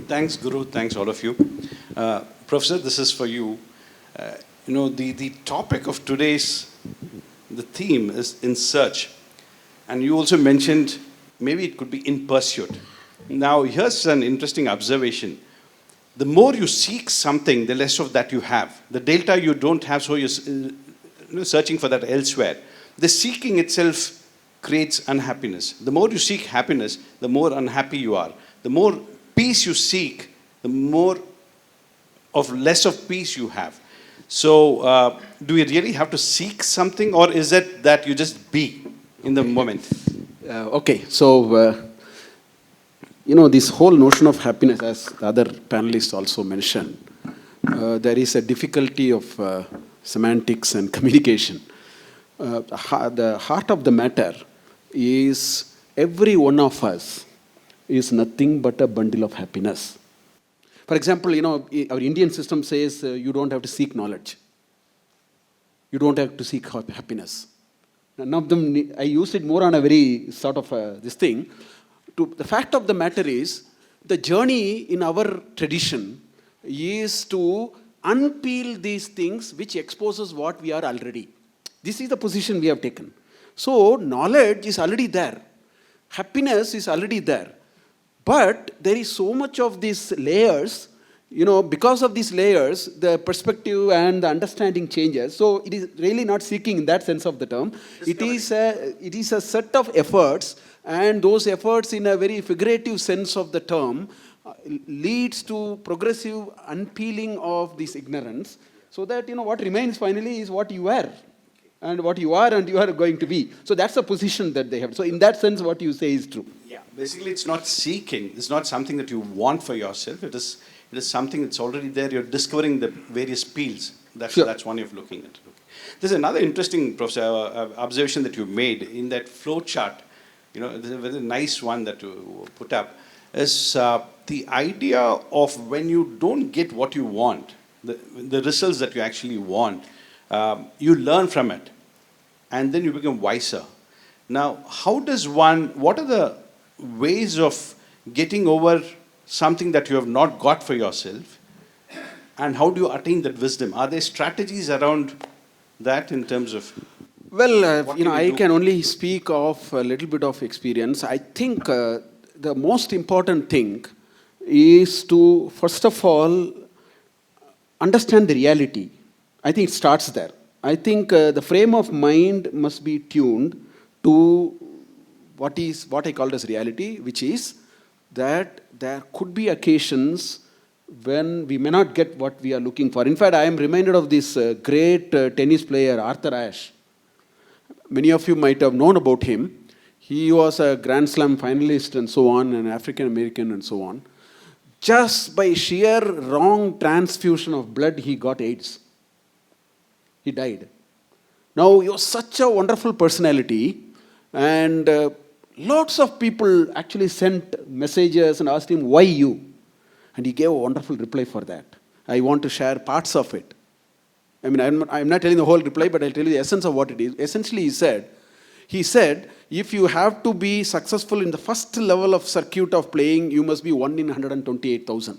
Thanks, Guru. Thanks, all of you. Professor, this is for you. The topic of today's, the theme is in search. And you also mentioned maybe it could be in pursuit. Now, here's an interesting observation. the more you seek something, the less of that you have. The delta you don't have, so you're searching for that elsewhere. The seeking itself creates unhappiness. The more you seek happiness, the more unhappy you are. The more peace you seek, the more of less of peace you have. So do we really have to seek something, or is it that you just be in the moment? Okay, so this whole notion of happiness, as the other panelists also mentioned, there is a difficulty of semantics and communication. The heart of the matter is every one of us is nothing but a bundle of happiness. For example, our Indian system says you don't have to seek knowledge. You don't have to seek happiness. None of them, I use it more on a very sort of this thing. The fact of the matter is, the journey in our tradition is to unpeel these things which exposes what we are already. This is the position we have taken. So, knowledge is already there. Happiness is already there. But there is so much of these layers, because of these layers, the perspective and the understanding changes. So it is really not seeking in that sense of the term. It is a set of efforts, and those efforts in a very figurative sense of the term leads to progressive unpeeling of this ignorance, so that what remains finally is what you are. And what you are and you are going to be. So that's the position that they have. So in that sense, what you say is true. Yeah, basically it's not seeking. It's not something that you want for yourself. It is something that's already there. You're discovering the various peels. That's one way of looking at it. There's another interesting, Professor, observation that you made in that flow chart. There's a very nice one that you put up. Is the idea of when you don't get what you want, the results that you actually want, you learn from it, and then you become wiser. Now, what are the ways of getting over something that you have not got for yourself, and how do you attain that wisdom? Are there strategies around that in terms of... Well, I can only speak of a little bit of experience. I think the most important thing is to, first of all, understand the reality. I think it starts there. I think the frame of mind must be tuned to what I call as reality, which is that there could be occasions when we may not get what we are looking for. In fact, I am reminded of this great tennis player, Arthur Ashe. Many of you might have known about him. He was a Grand Slam finalist and so on, an African American and so on. Just by sheer wrong transfusion of blood, he got AIDS. He died. Now, he was such a wonderful personality, and lots of people actually sent messages and asked him, why you? And he gave a wonderful reply for that. I want to share parts of it. I mean, I'm not telling the whole reply, but I'll tell you the essence of what it is. Essentially, he said, if you have to be successful in the first level of circuit of playing, you must be 1 in 128,000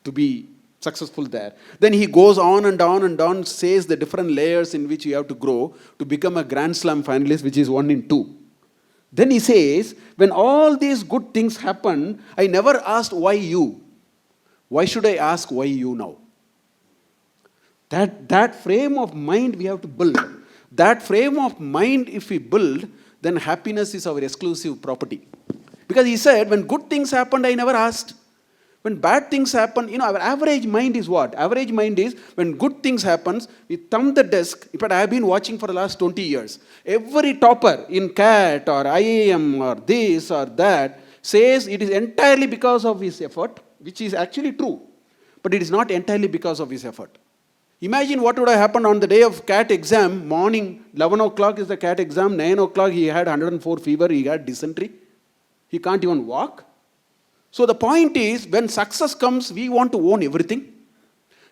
to be successful there. Then he goes on and on and on, says the different layers in which you have to grow to become a Grand Slam finalist, which is 1 in 2. Then he says, when all these good things happen, I never asked why you. Why should I ask why you now? That frame of mind we have to build. That frame of mind, if we build, then happiness is our exclusive property. Because he said, when good things happened, I never asked. When bad things happen, our average mind is what? Average mind is, when good things happens, we thumb the desk. In fact, I have been watching for the last 20 years. Every topper in CAT or IIM or this or that says it is entirely because of his effort, which is actually true. But it is not entirely because of his effort. Imagine what would have happened on the day of CAT exam, morning, 11 o'clock is the CAT exam, 9 o'clock he had 104 fever, he had dysentery. He can't even walk. So the point is, when success comes, we want to own everything.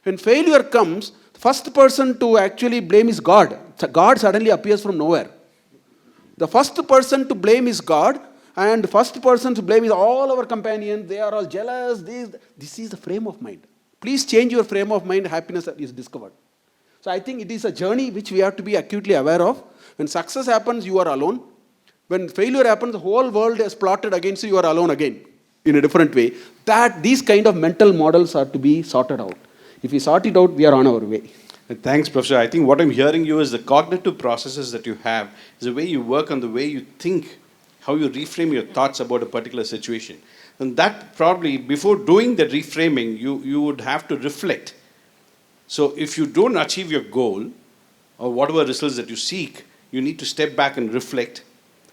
When failure comes, the first person to actually blame is God. God suddenly appears from nowhere. The first person to blame is God, and the first person to blame is all our companions. They are all jealous. This is the frame of mind. Please change your frame of mind, happiness is discovered. So I think it is a journey which we have to be acutely aware of. When success happens, you are alone. When failure happens, the whole world is plotted against you, you are alone again. in a different way, that these kind of mental models are to be sorted out. If we sort it out, we are on our way. Thanks, Professor. I think what I'm hearing you is the cognitive processes that you have, is the way you work on the way you think, how you reframe your thoughts about a particular situation. And that probably, before doing the reframing, you would have to reflect. So if you don't achieve your goal, or whatever results that you seek, you need to step back and reflect,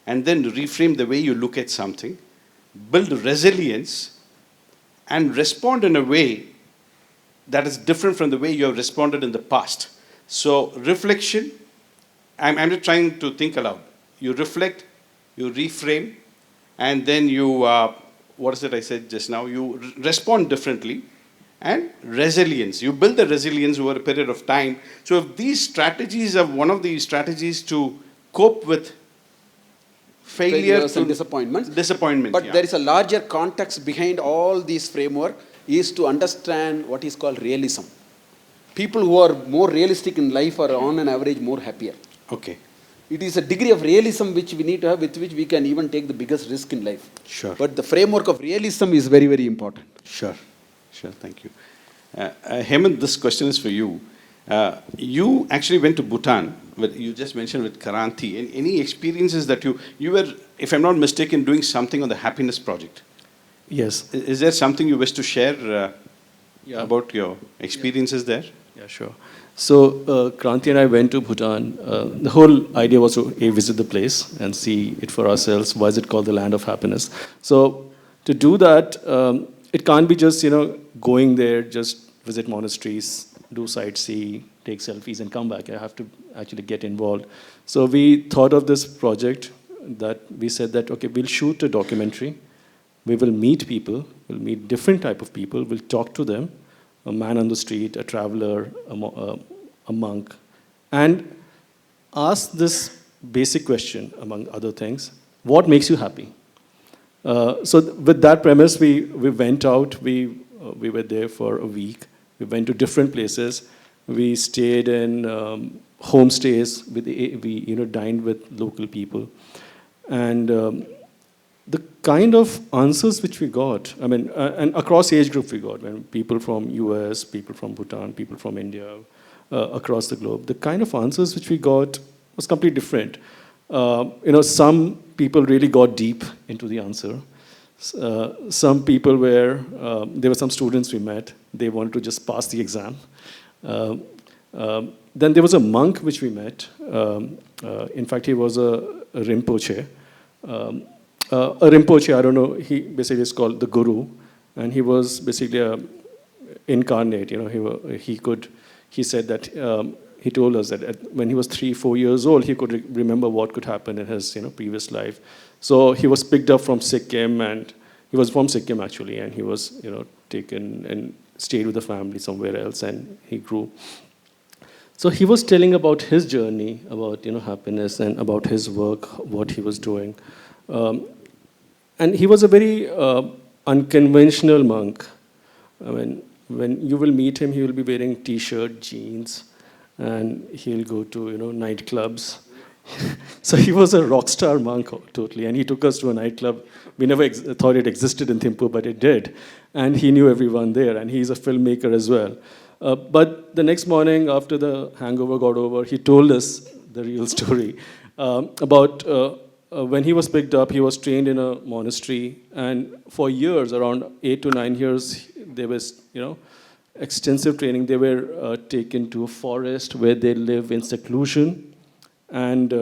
and then reframe the way you look at something, build resilience, and respond in a way that is different from the way you have responded in the past. So reflection, I'm just trying to think aloud. You reflect, you reframe, and then you, what is it I said just now? You respond differently, and resilience. You build the resilience over a period of time. So if these strategies are one of the strategies to cope with failures and disappointments. But yeah. there is a larger context behind all these framework, is to understand what is called realism. People who are more realistic in life are on an average more happier. Okay. It is a degree of realism which we need to have, with which we can even take the biggest risk in life. Sure. But the framework of realism is very, very important. Sure, thank you. Hemant, this question is for you. You actually went to Bhutan, but you just mentioned with Karanti. Any experiences that you were, if I'm not mistaken, doing something on the happiness project? Yes. Is there something you wish to share about your experiences there? Yeah, sure. So Kranti and I went to Bhutan. The whole idea was to visit the place and see it for ourselves. Why is it called the land of happiness? So to do that, it can't be just going there, just visit monasteries, do sightsee, take selfies, and come back. I have to actually get involved. So we thought of this project that we said that, okay, we'll shoot a documentary. We will meet people, we'll meet different type of people, we'll talk to them, a man on the street, a traveler, a monk, and ask this basic question, among other things: what makes you happy? So with that premise, we went out, we were there for a week, we went to different places, we stayed in homestays, we dined with local people, and the kind of answers which we got, I mean, and across age group we got, when people from US, people from Bhutan, people from India, across the globe, the kind of answers which we got was completely different. Some people really got deep into the answer. Some people were, there were some students we met, they wanted to just pass the exam. Then there was a monk which we met. In fact, he was a Rinpoche. A Rinpoche, I don't know, he basically is called the Guru, and he was basically a incarnate. He said that, he told us that when he was 3-4 years old, he could remember what could happen in his previous life. So he was picked up from Sikkim, and he was from Sikkim actually, and he was taken and stayed with the family somewhere else, and he grew. So he was telling about his journey, about happiness, and about his work, what he was doing. And he was a very unconventional monk. I mean, when you will meet him, he will be wearing t-shirt, jeans, and he'll go to nightclubs. So he was a rock star monk totally, and he took us to a nightclub. We never thought it existed in Thimphu, but it did. And he knew everyone there, and he's a filmmaker as well. But the next morning, after the hangover got over, he told us the real story about when he was picked up. He was trained in a monastery, and for years, around 8 to 9 years, there was extensive training. They were taken to a forest where they live in seclusion, and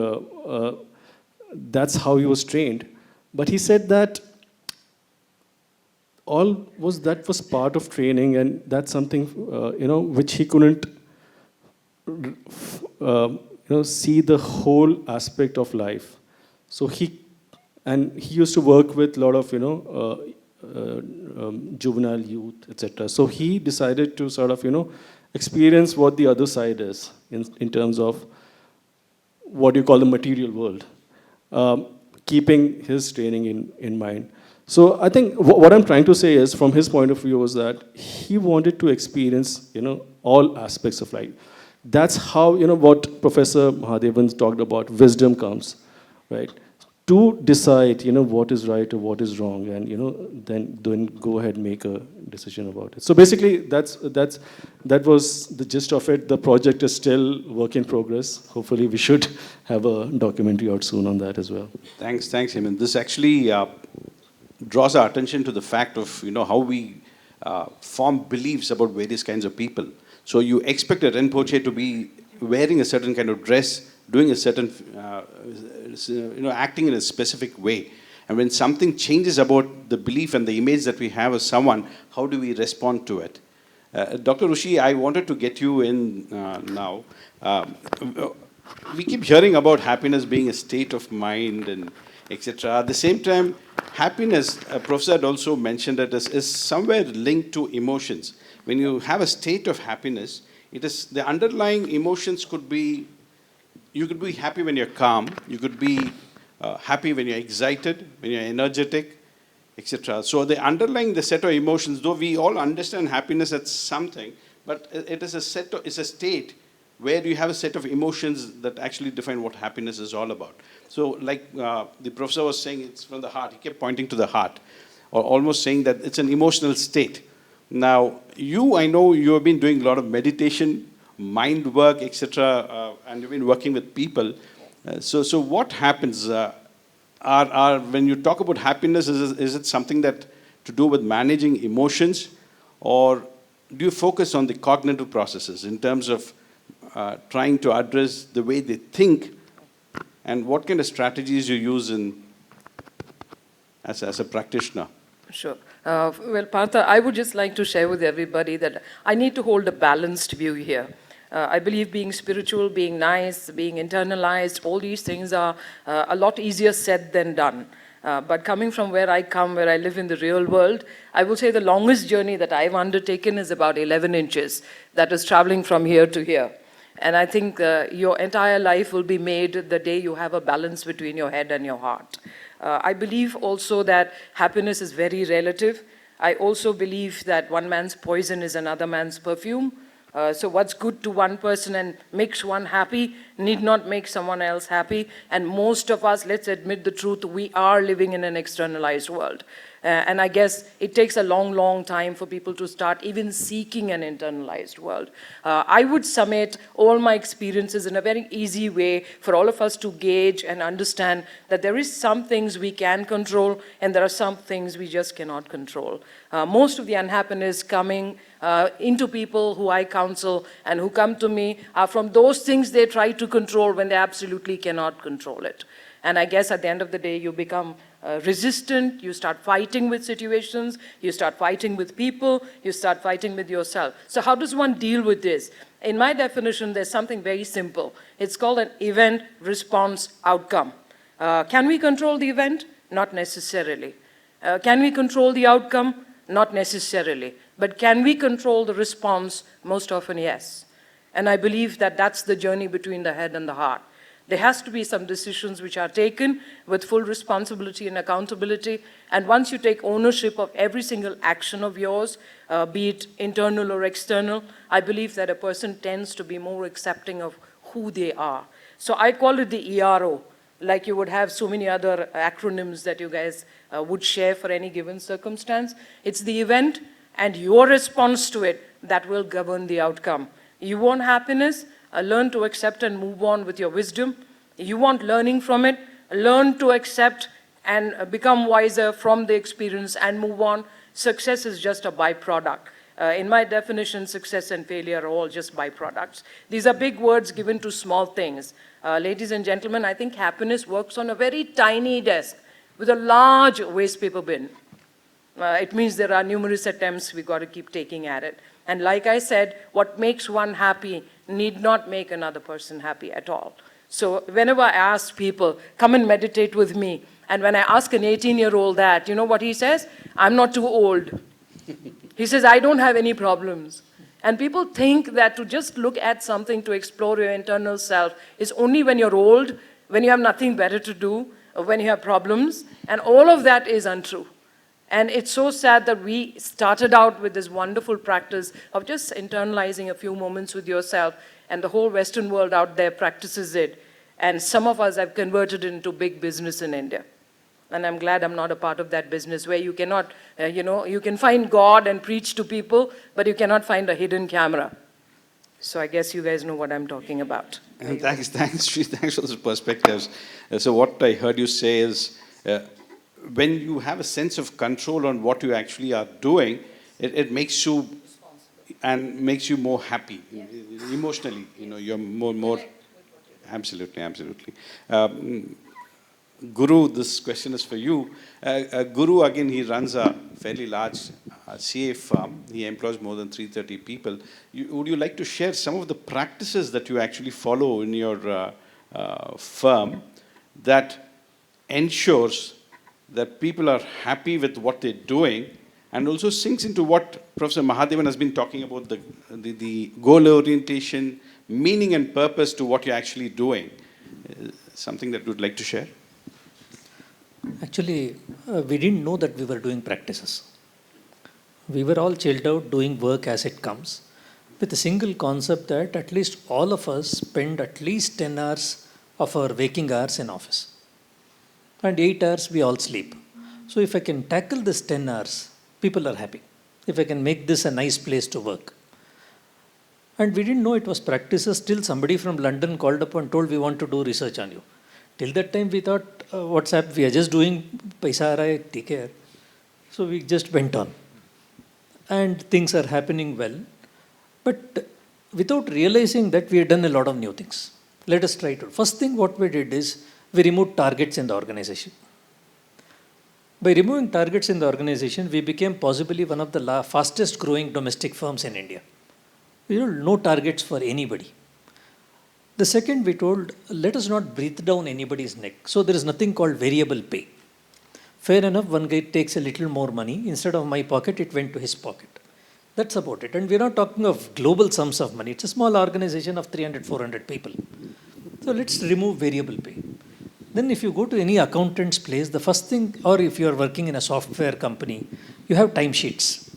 that's how he was trained. But he said that that was part of training, and that's something which he couldn't see the whole aspect of life. So he used to work with a lot of juvenile youth, etc. So he decided to sort of experience what the other side is in terms of what you call the material world, keeping his training in mind. So I think what I'm trying to say is, from his point of view, was that he wanted to experience all aspects of life. That's how what Professor Mahadevan talked about, wisdom comes, right? to decide, what is right or what is wrong, and then go ahead and make a decision about it. So basically, that was the gist of it. The project is still work in progress. Hopefully, we should have a documentary out soon on that as well. Thanks, Hemant. This actually draws our attention to the fact of how we form beliefs about various kinds of people. So you expect a Rinpoche to be wearing a certain kind of dress, doing a certain, acting in a specific way. And when something changes about the belief and the image that we have of someone, how do we respond to it? Dr. Ushy, I wanted to get you in now. We keep hearing about happiness being a state of mind and etc. At the same time, happiness, Professor had also mentioned it, is somewhere linked to emotions. When you have a state of happiness, it is the underlying emotions could be, you could be happy when you're calm, you could be happy when you're excited, when you're energetic, etc. So the set of emotions, though we all understand happiness as something, but it is it's a state where you have a set of emotions that actually define what happiness is all about. So like the professor was saying, it's from the heart. He kept pointing to the heart, or almost saying that it's an emotional state. Now, I know you have been doing a lot of meditation, mind work, etc., and you've been working with people. So what happens? When you talk about happiness, is it something that to do with managing emotions, or do you focus on the cognitive processes in terms of trying to address the way they think, and what kind of strategies you use as a practitioner? Sure. Well, Partha, I would just like to share with everybody that I need to hold a balanced view here. I believe being spiritual, being nice, being internalized, all these things are a lot easier said than done. But coming from where I come, where I live in the real world, I will say the longest journey that I've undertaken is about 11 inches. That is traveling from here to here. And I think your entire life will be made the day you have a balance between your head and your heart. I believe also that happiness is very relative. I also believe that one man's poison is another man's perfume. So what's good to one person and makes one happy need not make someone else happy. And most of us, let's admit the truth, we are living in an externalized world. And I guess it takes a long, long time for people to start even seeking an internalized world. I would summate all my experiences in a very easy way for all of us to gauge and understand that there is some things we can control and there are some things we just cannot control. Most of the unhappiness coming into people who I counsel and who come to me are from those things they try to control when they absolutely cannot control it. And I guess at the end of the day, you become resistant, you start fighting with situations, you start fighting with people, you start fighting with yourself. So how does one deal with this? In my definition, there's something very simple. It's called an event, response, outcome. Can we control the event? Not necessarily. Can we control the outcome? Not necessarily. But can we control the response? Most often, yes. And I believe that that's the journey between the head and the heart. There has to be some decisions which are taken with full responsibility and accountability. And once you take ownership of every single action of yours, be it internal or external, I believe that a person tends to be more accepting of who they are. So I call it the ERO, like you would have so many other acronyms that you guys would share for any given circumstance. It's the event and your response to it that will govern the outcome. You want happiness? Learn to accept and move on with your wisdom. You want learning from it? Learn to accept and become wiser from the experience and move on. Success is just a byproduct. In my definition, success and failure are all just byproducts. These are big words given to small things. Ladies and gentlemen, I think happiness works on a very tiny desk with a large waste paper bin. It means there are numerous attempts we've got to keep taking at it. And like I said, what makes one happy need not make another person happy at all. So whenever I ask people, come and meditate with me, and when I ask an 18-year-old that, you know what he says? I'm not too old. He says, I don't have any problems. And people think that to just look at something to explore your internal self is only when you're old, when you have nothing better to do, or when you have problems, and all of that is untrue. And it's so sad that we started out with this wonderful practice of just internalizing a few moments with yourself, and the whole Western world out there practices it. And some of us have converted it into big business in India. And I'm glad I'm not a part of that business where you cannot, you can find God and preach to people, but you cannot find a hidden camera. So I guess you guys know what I'm talking about. Thanks, Sri. Thanks for those perspectives. So what I heard you say is, when you have a sense of control on what you actually are doing, it makes you and makes you more happy emotionally. You're more. Absolutely, absolutely. Guru, this question is for you. Guru, again, he runs a fairly large CA firm. He employs more than 330 people. Would you like to share some of the practices that you actually follow in your firm that ensures that people are happy with what they're doing, and also sinks into what Professor Mahadevan has been talking about, the goal orientation, meaning and purpose to what you're actually doing? Something that you'd like to share? Actually, we didn't know that we were doing practices. We were all chilled out doing work as it comes, with a single concept that at least all of us spend at least 10 hours of our waking hours in office. And 8 hours we all sleep. So if I can tackle this 10 hours, people are happy. If I can make this a nice place to work. And we didn't know it was practices till somebody from London called up and told, we want to do research on you. Till that time we thought, what's up? We are just doing paisa aa raha hai, take care. So we just went on. And things are happening well. But without realizing that we had done a lot of new things. Let us try to. First thing what we did is we removed targets in the organization. By removing targets in the organization, we became possibly one of the fastest growing domestic firms in India. We told no targets for anybody. The second we told, let us not breathe down anybody's neck. So there is nothing called variable pay. Fair enough, one guy takes a little more money. Instead of my pocket, it went to his pocket. That's about it. And we're not talking of global sums of money. It's a small organization of 300, 400 people. So let's remove variable pay. Then if you go to any accountant's place, the first thing, or if you are working in a software company, you have timesheets.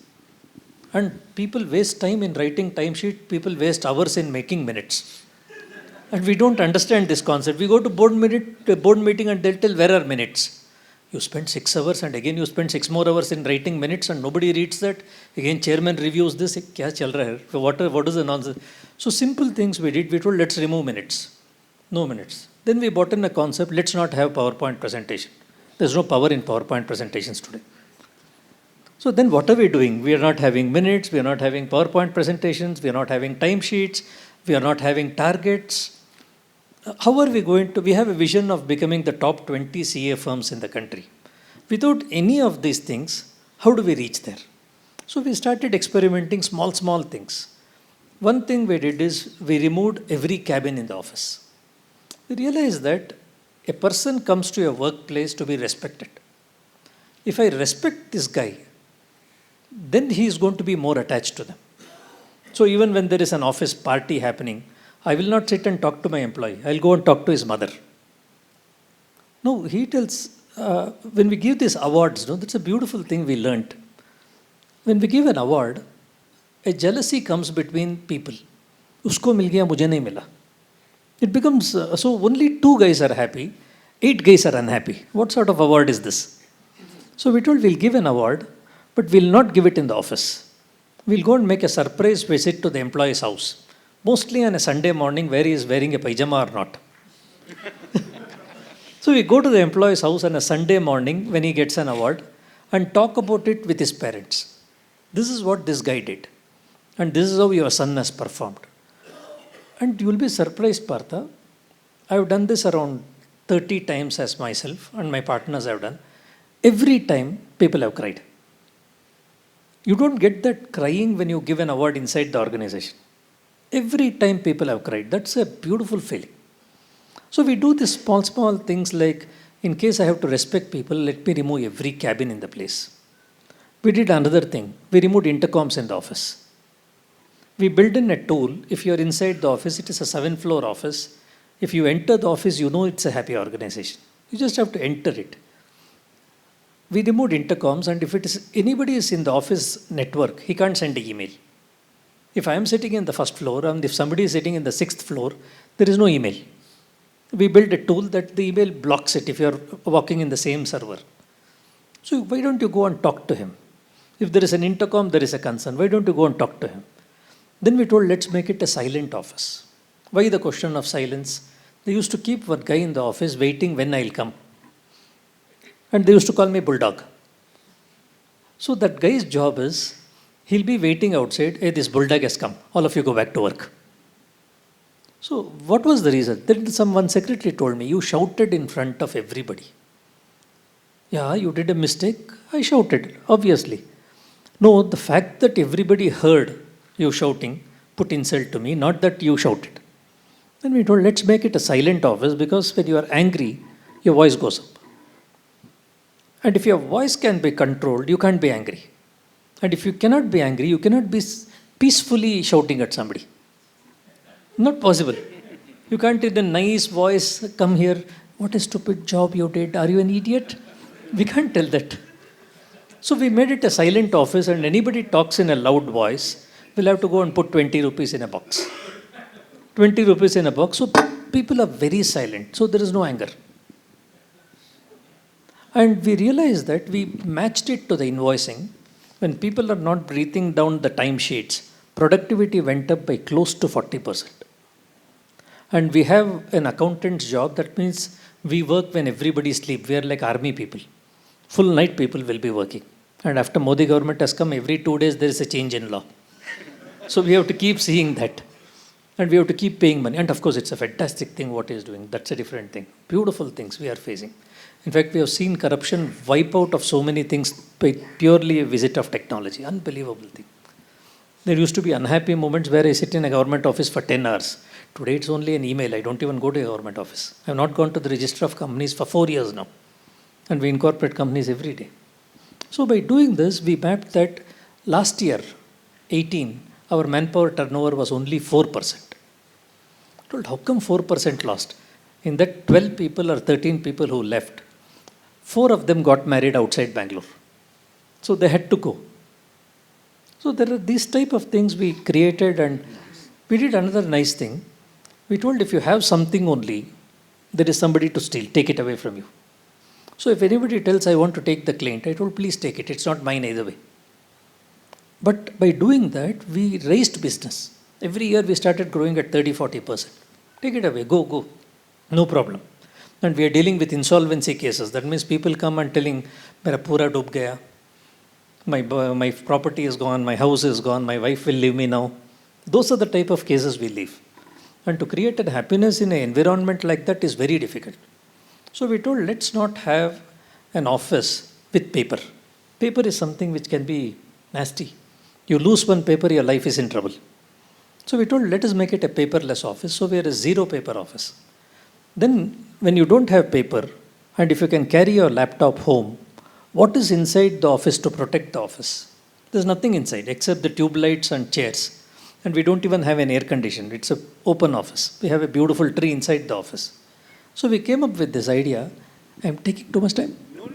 And people waste time in writing timesheet, people waste hours in making minutes. And we don't understand this concept. We go to board meeting and they'll tell, where are minutes? You spend 6 hours and again you spend 6 more hours in writing minutes and nobody reads that. Again, chairman reviews this. Kya chal raha hai? What is the nonsense? So simple things we did. We told, let's remove minutes. No minutes. Then we brought in a concept, let's not have PowerPoint presentation. There's no power in PowerPoint presentations today. So then what are we doing? We are not having minutes, we are not having PowerPoint presentations, we are not having timesheets, we are not having targets. How are we going to? We have a vision of becoming the top 20 CA firms in the country. Without any of these things, how do we reach there? So we started experimenting small things. One thing we did is we removed every cabin in the office. We realized that a person comes to a workplace to be respected. If I respect this guy, then he is going to be more attached to them. So even when there is an office party happening, I will not sit and talk to my employee. I will go and talk to his mother. No, he tells, when we give these awards, no, that's a beautiful thing we learnt. When we give an award, a jealousy comes between people. Usko mil gaya, mujhe nahi mila. It becomes, so only 2 guys are happy, 8 guys are unhappy. What sort of award is this? So we told we'll give an award, but we'll not give it in the office. We'll go and make a surprise visit to the employee's house. Mostly on a Sunday morning where he is wearing a pajama or not. So we go to the employee's house on a Sunday morning when he gets an award and talk about it with his parents. This is what this guy did. And this is how your son has performed. And you will be surprised, Partha. I have done this around 30 times as myself and my partners have done. Every time people have cried. You don't get that crying when you give an award inside the organization. Every time people have cried. That's a beautiful feeling. So we do these small things like, in case I have to respect people, let me remove every cabin in the place. We did another thing. We removed intercoms in the office. We built in a tool. If you're inside the office, it is a 7th-floor office. If you enter the office, you know it's a happy organization. You just have to enter it. We removed intercoms, and if it is anybody is in the office network, he can't send an email. If I am sitting in the 1st floor and if somebody is sitting in the 6th floor, there is no email. We built a tool that the email blocks it if you're walking in the same server. So why don't you go and talk to him? If there is an intercom, there is a concern. Why don't you go and talk to him? Then we told, let's make it a silent office. Why the question of silence? They used to keep one guy in the office waiting when I'll come. And they used to call me Bulldog. So that guy's job is, he'll be waiting outside, hey, this Bulldog has come. All of you go back to work. So what was the reason? Then one secretary told me, you shouted in front of everybody. Yeah, you did a mistake. I shouted, obviously. No, the fact that everybody heard you shouting put insult to me, not that you shouted. Then we told, let's make it a silent office, because when you are angry, your voice goes up. And if your voice can be controlled, you can't be angry. And if you cannot be angry, you cannot be peacefully shouting at somebody. Not possible. You can't in a nice voice come here, what a stupid job you did, are you an idiot? We can't tell that. So we made it a silent office, and anybody talks in a loud voice, we'll have to go and put 20 rupees in a box. 20 rupees in a box, so people are very silent, so there is no anger. And we realized that we matched it to the invoicing. When people are not breathing down the timesheets, productivity went up by close to 40%. And we have an accountant's job, that means we work when everybody sleeps. We are like army people. Full night people will be working. And after Modi government has come, every 2 days there is a change in law. So we have to keep seeing that. And we have to keep paying money. And of course, it's a fantastic thing what he is doing. That's a different thing. Beautiful things we are facing. In fact, we have seen corruption wipe out of so many things by purely a visit of technology. Unbelievable thing. There used to be unhappy moments where I sit in a government office for 10 hours. Today it's only an email. I don't even go to a government office. I have not gone to the register of companies for 4 years now. And we incorporate companies every day. So by doing this, we mapped that last year, 18, our manpower turnover was only 4%. I told, how come 4% lost? In that 12 people or 13 people who left, 4 of them got married outside Bangalore. So they had to go. So there are these type of things we created, and we did another nice thing. We told, if you have something only, there is somebody to steal, take it away from you. So if anybody tells, I want to take the client, I told, please take it. It's not mine either way. But by doing that, we raised business. Every year we started growing at 30-40%. Take it away, go. No problem. And we are dealing with insolvency cases. That means people come and telling, Mera pura doob gaya. My property is gone, my house is gone, my wife will leave me now. Those are the type of cases we leave. And to create a happiness in an environment like that is very difficult. So we told, let's not have an office with paper. Paper is something which can be nasty. You lose one paper, your life is in trouble. So we told, let us make it a paperless office. So we are a zero paper office. Then when you don't have paper, and if you can carry your laptop home, what is inside the office to protect the office? There's nothing inside except the tube lights and chairs. And we don't even have an air conditioner. It's an open office. We have a beautiful tree inside the office. So we came up with this idea. I'm taking too much time. No,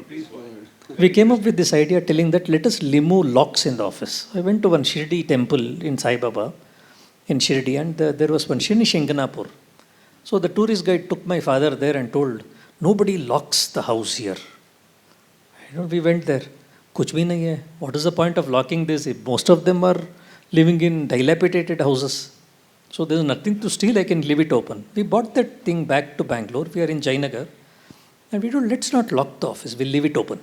please go ahead. We came up with this idea telling that let us remove locks in the office. I went to one Shirdi temple in Sai Baba, in Shirdi, and there was one Shini Shinganapur. So the tourist guide took my father there and told, nobody locks the house here. We went there. Kuch bhi nahi hai. What is the point of locking this? If most of them are living in dilapidated houses. So there is nothing to steal, I can leave it open. We bought that thing back to Bangalore. We are in Jainagar. And we told, let's not lock the office, we'll leave it open.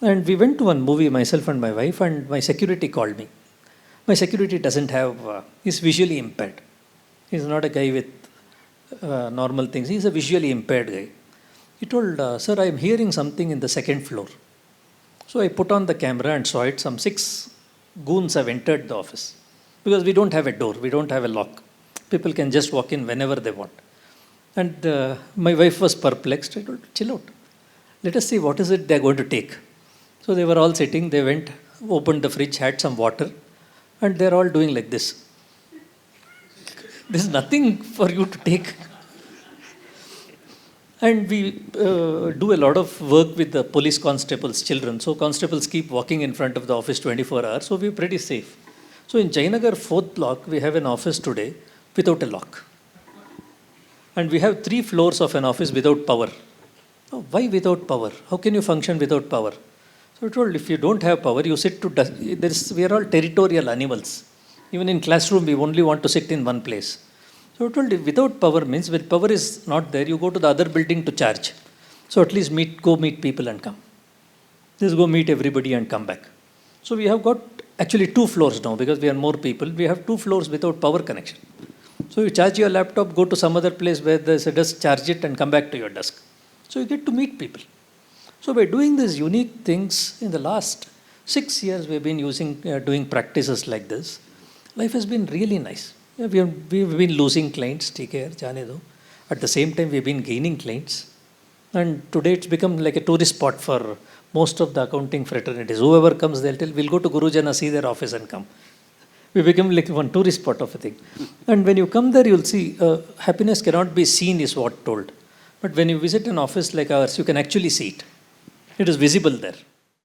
And we went to one movie, myself and my wife, and my security called me. My security doesn't have, he's visually impaired. He's not a guy with normal things. He's a visually impaired guy. He told, sir, I'm hearing something in the second floor. So I put on the camera and saw it. Some 6 goons have entered the office. Because we don't have a door, we don't have a lock. People can just walk in whenever they want. And my wife was perplexed. I told, chill out. Let us see what is it they're going to take. So they were all sitting. They went, opened the fridge, had some water. And they're all doing like this. There's nothing for you to take. And we do a lot of work with the police constables' children. So constables keep walking in front of the office 24 hours. So we're pretty safe. So in Jainagar 4th block, we have an office today without a lock. And we have 3 floors of an office without power. Oh, why without power? How can you function without power? So I told, if you don't have power, you sit to we are all territorial animals. Even in classroom, we only want to sit in one place. So I told, without power means when power is not there, you go to the other building to charge. So at least go meet people and come. Just go meet everybody and come back. So we have got actually 2 floors now because we are more people. We have 2 floors without power connection. So you charge your laptop, go to some other place where there's a desk, charge it and come back to your desk. So you get to meet people. So by doing these unique things in the last 6 years, we've been doing practices like this. Life has been really nice. Yeah, we've been losing clients, take care, jaane do. At the same time, we've been gaining clients. And today it's become like a tourist spot for most of the accounting fraternities. Whoever comes, they'll tell, we'll go to Guru Jana, see their office and come. We become like one tourist spot of a thing. And when you come there, you'll see happiness cannot be seen is what told. But when you visit an office like ours, you can actually see it. It is visible there.